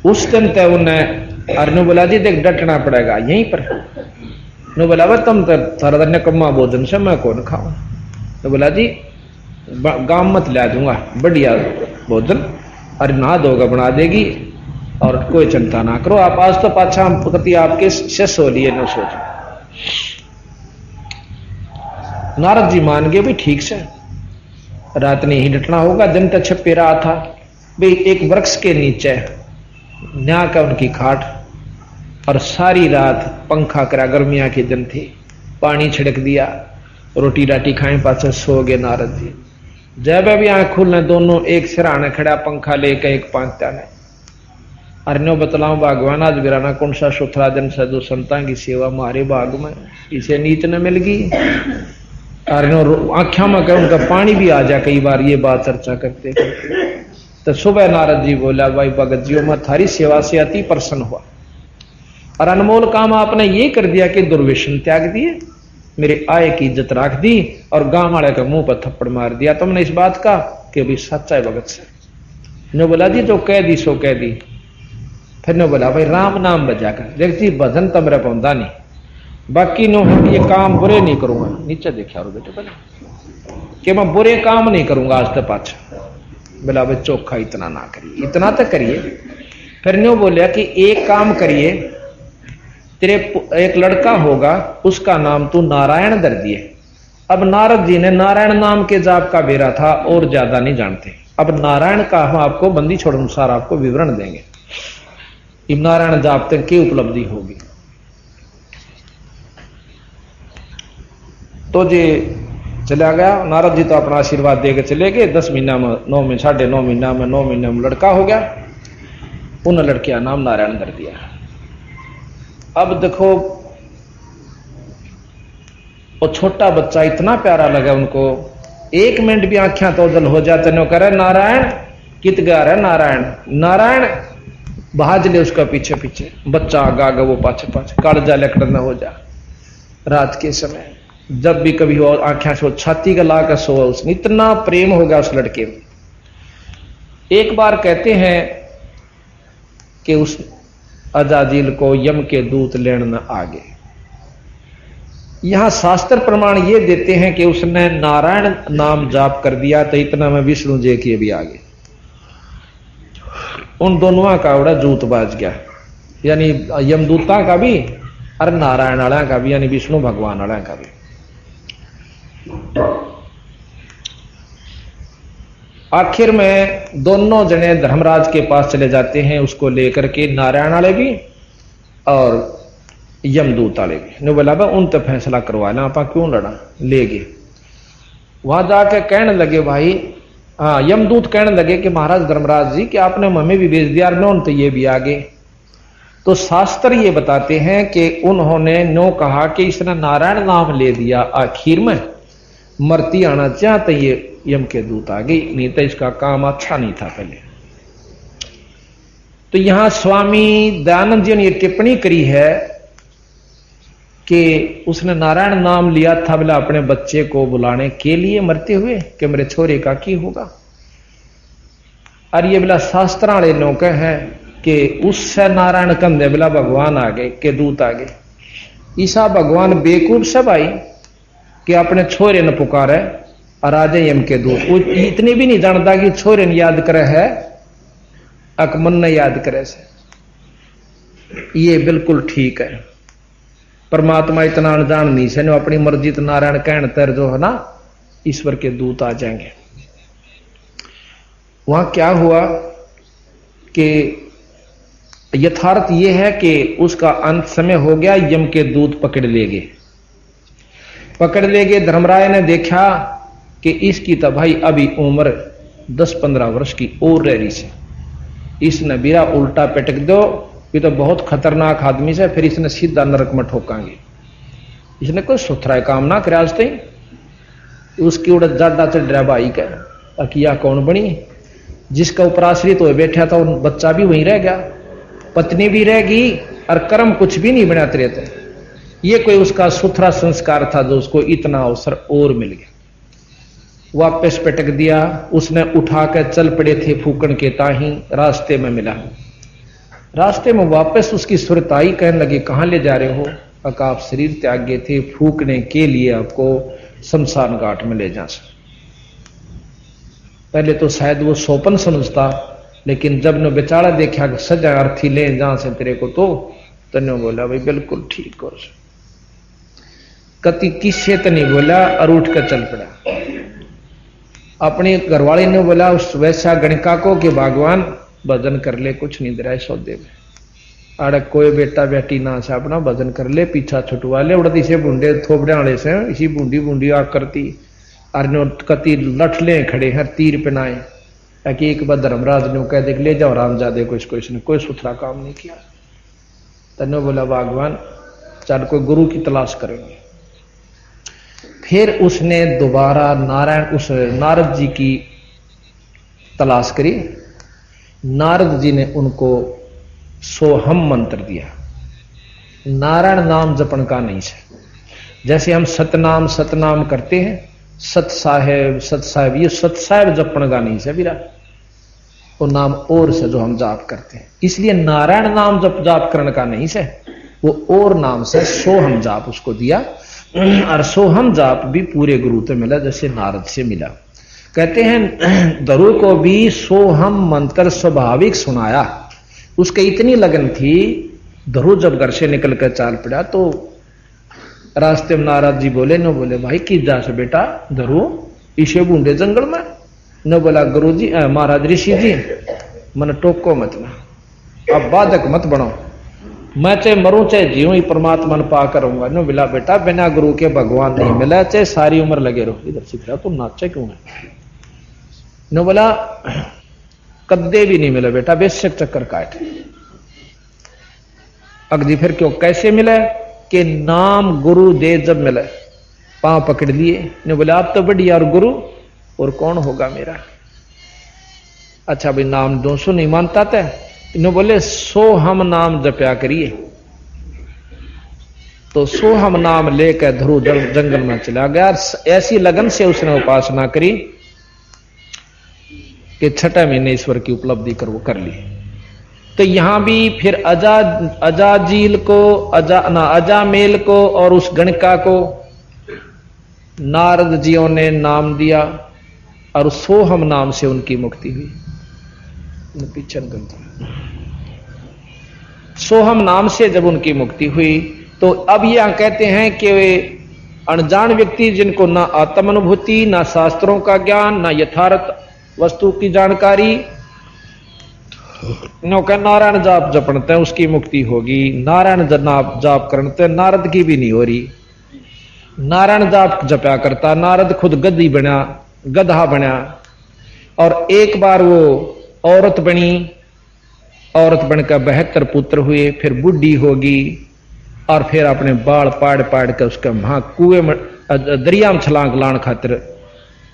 उस दिन तय उन्हें अर्नु बोला जी देख डटना पड़ेगा यहीं पर। ने बोला वह तुम थारा कम्मा भोजन से मैं कौन खाऊं। तो बोला जी गांव मत ला दूंगा, बढ़िया भोजन, और नहा धोगा बना देगी, और कोई चिंता ना करो, आप आज तो पाछा हम प्रति आपके शिष्य हो लिए न सोचो। नारद जी मान गए भी ठीक से, रात ने ही डटना होगा। दिन तक छपे रहा था भाई, एक वृक्ष के नीचे न्या का उनकी खाट, और सारी रात पंखा करा, गर्मियां के दिन थी, पानी छिड़क दिया, रोटी राटी खाए, पास सो गए नारद जी। जब भी आंख खुलने दोनों एक सिराने खड़ा, पंखा लेकर एक पांचता ने अरण्यो बतलाऊं भगवान आज गिराना कौन सा सुथरा दिन साधु संता की सेवा मारे बाग में, इसे नीच न मिल गई। अरण्यो आख्या में कह उनका पानी भी आ जा, कई बार ये बात चर्चा करते करते। तो सुबह नारद जी बोला भाई भगत जी मैं थारी सेवा से अति प्रसन्न हुआ, और अनमोल काम आपने ये कर दिया कि दुर्व्यसन त्याग दिए, मेरे आय की इज्जत रख दी, और गांव वाले के मुंह पर थप्पड़ मार दिया तुमने इस बात का कि अभी सच्चा है भगत से। ने बोला जी जो कह दी सो कह दी। फिर ने बोला भाई राम नाम बजाकर देख जी, भजन तो मेरा पौधा नहीं, बाकी नो ये काम बुरे नहीं करूंगा, नीचे देखा और बेटे बोले कि मैं बुरे काम नहीं करूंगा आज तक पाछा। बोला भाई चोखा इतना ना करिए, इतना तो करिए। फिर न्यू बोलिया कि एक काम करिए, तेरे एक लड़का होगा उसका नाम तू नारायण धर दिए। अब नारद जी ने नारायण नाम के जाप का बेरा था और ज्यादा नहीं जानते, अब नारायण का हम आपको बंदी छोड़ अनुसार आपको विवरण देंगे, नारायण जाप तक की उपलब्धि होगी। तो जी चला गया नारद जी, तो अपना आशीर्वाद देकर चले गए। 10 महीना में 9 में 9.5 महीना में 9 महीने में लड़का हो गया, उन लड़के का नाम नारायण धर दिया। अब देखो वो छोटा बच्चा इतना प्यारा लगा उनको, 1 मिनट भी आंखें तो जल हो जाते न करे नारायण कित गा रहा नारायण नारायण, भाज ले उसका पीछे पीछे, बच्चा आगा आगा वो पाछे पाछे, कालजा लकड़ न हो जा। रात के समय जब भी कभी हो आंखें सो, छाती का ला कर सो, उसने इतना प्रेम हो गया उस लड़के में। एक बार कहते हैं कि उस अजाजिल को यम के दूत लेने न आगे। यहां शास्त्र प्रमाण ये देते हैं कि उसने नारायण नाम जाप कर दिया, तो इतना में विष्णु जी के भी आगे उन दोनों का उड़ा जूत बाज गया, यानी यमदूता का भी और नारायण वाला का भी, यानी विष्णु भगवान वाला का भी। आखिर में दोनों जने धर्मराज के पास चले जाते हैं, उसको लेकर के, नारायण वाले भी और यमदूत वाले भी। ने बोला उन तो फैसला करवाना, आप क्यों लड़ा, ले गए। वहां जाके कहने लगे भाई, हाँ यमदूत कहने लगे कि महाराज धर्मराज जी कि आपने हमें भी भेज दिया, नो तो ये भी आगे। तो शास्त्र ये बताते हैं कि उन्होंने नो कहा कि इसने नारायण नाम ले दिया, आखिर में मरती आना चाहते ये यम के दूत आ गई, नहीं तो इसका काम अच्छा नहीं था पहले। तो यहां स्वामी दयानंद जी ने यह टिप्पणी करी है कि उसने नारायण नाम लिया था बोला अपने बच्चे को बुलाने के लिए मरते हुए कि मेरे छोरे का की होगा। और ये बोला शास्त्र वाले लोग हैं कि उससे नारायण कंधे बोला भगवान आ गए के दूत आ गए। ईसा भगवान बेकूफ से भाई कि अपने छोरे न पुकारे और आ जाए यम के दूत, वो इतनी भी नहीं जानता कि छोरे ने याद करे है अकमन ने याद करे से। ये बिल्कुल ठीक है, परमात्मा इतना अनजान नहीं से, अपनी मर्जी तो नारायण कहन तर जो है ना ईश्वर के दूत आ जाएंगे। वहां क्या हुआ कि यथार्थ यह है कि उसका अंत समय हो गया, यम के दूत पकड़ ले गए। धर्मराय ने देखा कि इसकी तो भाई अभी उम्र 10-15 वर्ष की और रह रही से, इसने बिरा उल्टा पटक दो, ये तो बहुत खतरनाक आदमी से, फिर इसने सीधा नरक में ठोकांगे। इसने कोई सुथरा काम ना करे आज तक, उसकी उड़द जाडा से डरा भाई का अकिया कौन बनी, जिसका ऊपर आश्रित हो बैठा था वो बच्चा भी वहीं रह गया, पत्नी भी रह गई और कर्म कुछ भी नहीं बनाते रहते। ये कोई उसका सुथरा संस्कार था जो उसको इतना अवसर और मिल गया। वापस पटक दिया, उसने उठाकर चल पड़े थे फूकन के ताही, रास्ते में मिला। रास्ते में वापस उसकी सुरत आई, कहने लगी कहां ले जा रहे हो? अका आप शरीर त्यागे थे, फूकने के लिए आपको शमशान घाट में ले जा। पहले तो शायद वो सोपन समझता लेकिन जब ने बेचारा देखा कि सजा अर्थी ले जहां से तेरे को तो तन्ने बोला भाई बिल्कुल ठीक हो, कति किससे तो नहीं बोला और उठ कर चल पड़ा। अपने घरवाले ने बोला उस वैसा गणिका को कि भगवान भजन कर ले, कुछ नहीं दे रहा है सौदे में, आड़ कोई बेटा बेटी ना से अपना भजन कर ले, पीछा छुटवा ले, उड़ती से बूंदे थोपड़े वाले से इसी बूंदी बूंदी आग करती और कति लठले खड़े हैं तीर पहनाए, ताकि एक बार धर्मराज ने कह देख ले जाओ रामजादे को, इसको इसने कोई सुथरा काम नहीं किया। तन्ने बोला भगवान चल कोई गुरु की तलाश करेंगे। फिर उसने दोबारा नारायण उस नारद जी की तलाश करी। नारद जी ने उनको सोहम मंत्र दिया। नारायण नाम जपन का नहीं से, जैसे हम सतनाम करते हैं, सत साहेब ये सत साहेब जपन का नहीं से विरा, वो नाम और से जो हम जाप करते हैं, इसलिए नारायण नाम जप जाप करने का नहीं से, वो और नाम से सोहम जाप उसको दिया। और सोहम जाप भी पूरे गुरु से मिला जैसे नारद से मिला। कहते हैं दरु को भी सोहम मंत्र स्वाभाविक सुनाया, उसके इतनी लगन थी। धरु जब घर से निकल कर चाल पड़ा तो रास्ते में नारद जी बोले न बोले भाई कि जा से बेटा धरु इसे बूंदे जंगल में, न बोला गुरु जी महाराज ऋषि जी मन टोको मत ना, अब बाधक मत बनो, मैं चाहे मरूं चाहे जीऊं ही परमात्मा ने पा करूंगा। न बोला बेटा बिना गुरु के भगवान नहीं मिला, चाहे सारी उम्र लगे रहो। इधर सीख रहा तुम नाचे क्यों है? न बोला कद्दे भी नहीं मिला बेटा, बेशक चक्कर काट। अगली फिर क्यों कैसे मिला कि नाम गुरु दे जब मिला, पांव पकड़ लिए। ने बोला आप तो बढ़िया और गुरु और कौन होगा मेरा? अच्छा भाई नाम 200 नहीं मानता था। ने बोले सो हम नाम जपया करिए। तो सो हम नाम लेकर ध्रुव जंगल में चला गया। ऐसी लगन से उसने उपासना करी कि 6 महीने ईश्वर की उपलब्धि कर ली। तो यहां भी फिर अजाजील को अजामेल को और उस गणिका को नारद जियों ने नाम दिया और सोहम नाम से उनकी मुक्ति हुई। पीछे सोहम नाम से जब उनकी मुक्ति हुई तो अब यहां कहते हैं कि वे अनजान व्यक्ति जिनको ना आत्मानुभूति, ना शास्त्रों का ज्ञान, ना यथार्थ वस्तु की जानकारी, नौका नारायण जाप जपनते उसकी मुक्ति होगी। नारायण जाप करते नारद की भी नहीं हो रही। नारायण जाप जपया करता, नारद खुद गधा बना और एक बार वो औरत बनी, औरत बनकर 72 पुत्र हुए, फिर बुढ़ी होगी और फिर अपने बाल पाड़ कर उसके वहां कुएं में दरिया में छलांग लाने खातिर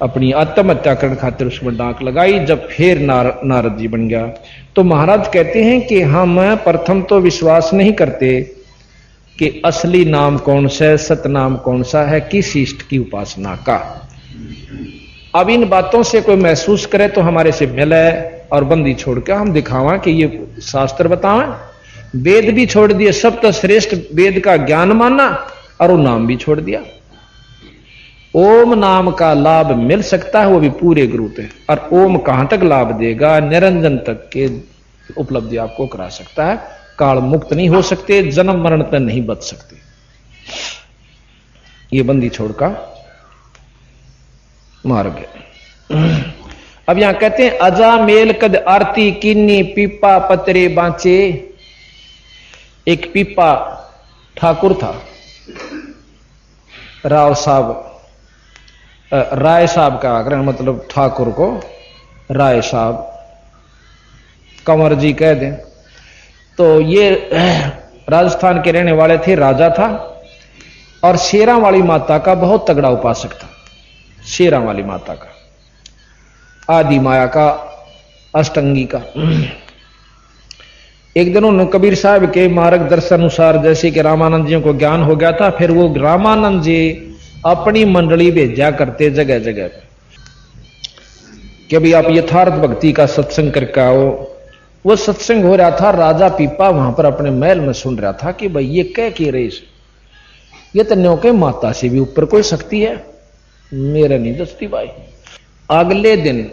अपनी आत्महत्या करने खातिर उसमें डांक लगाई। जब फिर नारद जी बन गया तो महाराज कहते हैं कि हम प्रथम तो विश्वास नहीं करते कि असली नाम कौन सा है, सतनाम कौन सा है, किस इष्ट की उपासना का। अब इन बातों से कोई महसूस करे तो हमारे से मिले और बंदी छोड़ के हम दिखावा कि ये शास्त्र बतावें। वेद भी छोड़ दिए, सब तो श्रेष्ठ वेद का ज्ञान माना और वो नाम भी छोड़ दिया। ओम नाम का लाभ मिल सकता है वो भी पूरे गुरु से। और ओम कहां तक लाभ देगा? निरंजन तक के उपलब्धि आपको करा सकता है। काल मुक्त नहीं हो सकते, जन्म मरण तक नहीं बच सकते। ये बंदी छोड़ का मार गया। अब यहां कहते हैं अजा मेल कद आरती किन्नी पीपा पतरे बांचे। एक पीपा ठाकुर था, राय साहब का आग्रह, मतलब ठाकुर को राय साहब, कंवर जी कह दें तो ये राजस्थान के रहने वाले थे। राजा था और शेरा वाली माता का बहुत तगड़ा उपासक था। शेरा वाली माता का, आदि माया का, अष्टंगी का। एक दिन उन्होंने कबीर साहब के मार्गदर्शन अनुसार जैसे कि रामानंद जी को ज्ञान हो गया था, फिर वो रामानंद जी अपनी मंडली भेजा करते जगह जगह कि अभी आप यथार्थ भक्ति का सत्संग करके आओ। वो सत्संग हो रहा था, राजा पीपा वहां पर अपने महल में सुन रहा था कि भाई ये कह के रेस, ये तो न्यो के माता से भी ऊपर कोई शक्ति है, मेरा नहीं दस्ती भाई। अगले दिन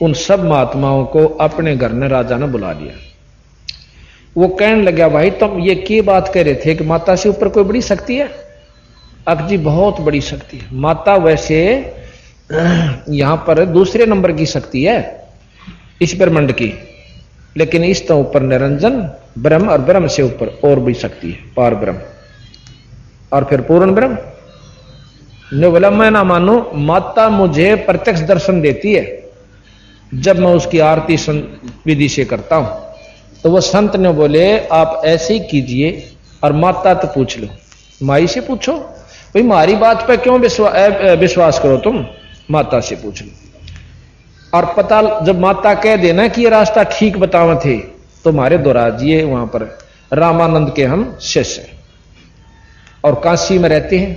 उन सब महात्माओं को अपने घर ने राजा ने बुला लिया। वो कहने लगा, भाई तुम ये की बात कह रहे थे कि माता से ऊपर कोई बड़ी शक्ति है? अब जी बहुत बड़ी शक्ति है। माता वैसे यहां पर दूसरे नंबर की शक्ति है इस ब्रह्मांड की, लेकिन इस तो ऊपर निरंजन ब्रह्म और ब्रह्म से ऊपर और भी शक्ति है, पार ब्रह्म और फिर पूर्ण ब्रह्म। ने बोला, मैं ना मानू, माता मुझे प्रत्यक्ष दर्शन देती है जब मैं उसकी आरती विधि से करता हूं। तो वो संत ने बोले, आप ऐसे ही कीजिए और माता तो पूछ लो, माई से पूछो, भाई हमारी बात पर क्यों विश्वास करो तुम, माता से पूछ लो। और पता जब माता कह देना कि ये रास्ता ठीक बतावे थे, तो हमारे दोराजिए वहां पर रामानंद के हम शिष्य और काशी में रहते हैं,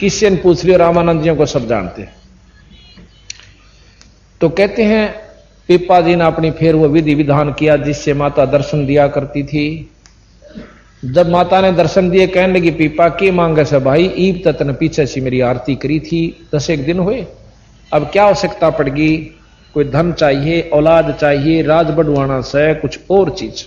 किससे ने पूछ लियो, रामानंद जियों को सब जानते हैं। तो कहते हैं पीपा जी ने अपनी फिर वो विधि विधान किया जिससे माता दर्शन दिया करती थी। जब माता ने दर्शन दिए, कहने लगी, पीपा की मांगे से भाई, ईब तक ने पीछे से मेरी आरती करी थी, 10 एक दिन हुए, अब क्या आवश्यकता पड़गी? कोई धन चाहिए, औलाद चाहिए, राज बढ़वाना से कुछ और चीज।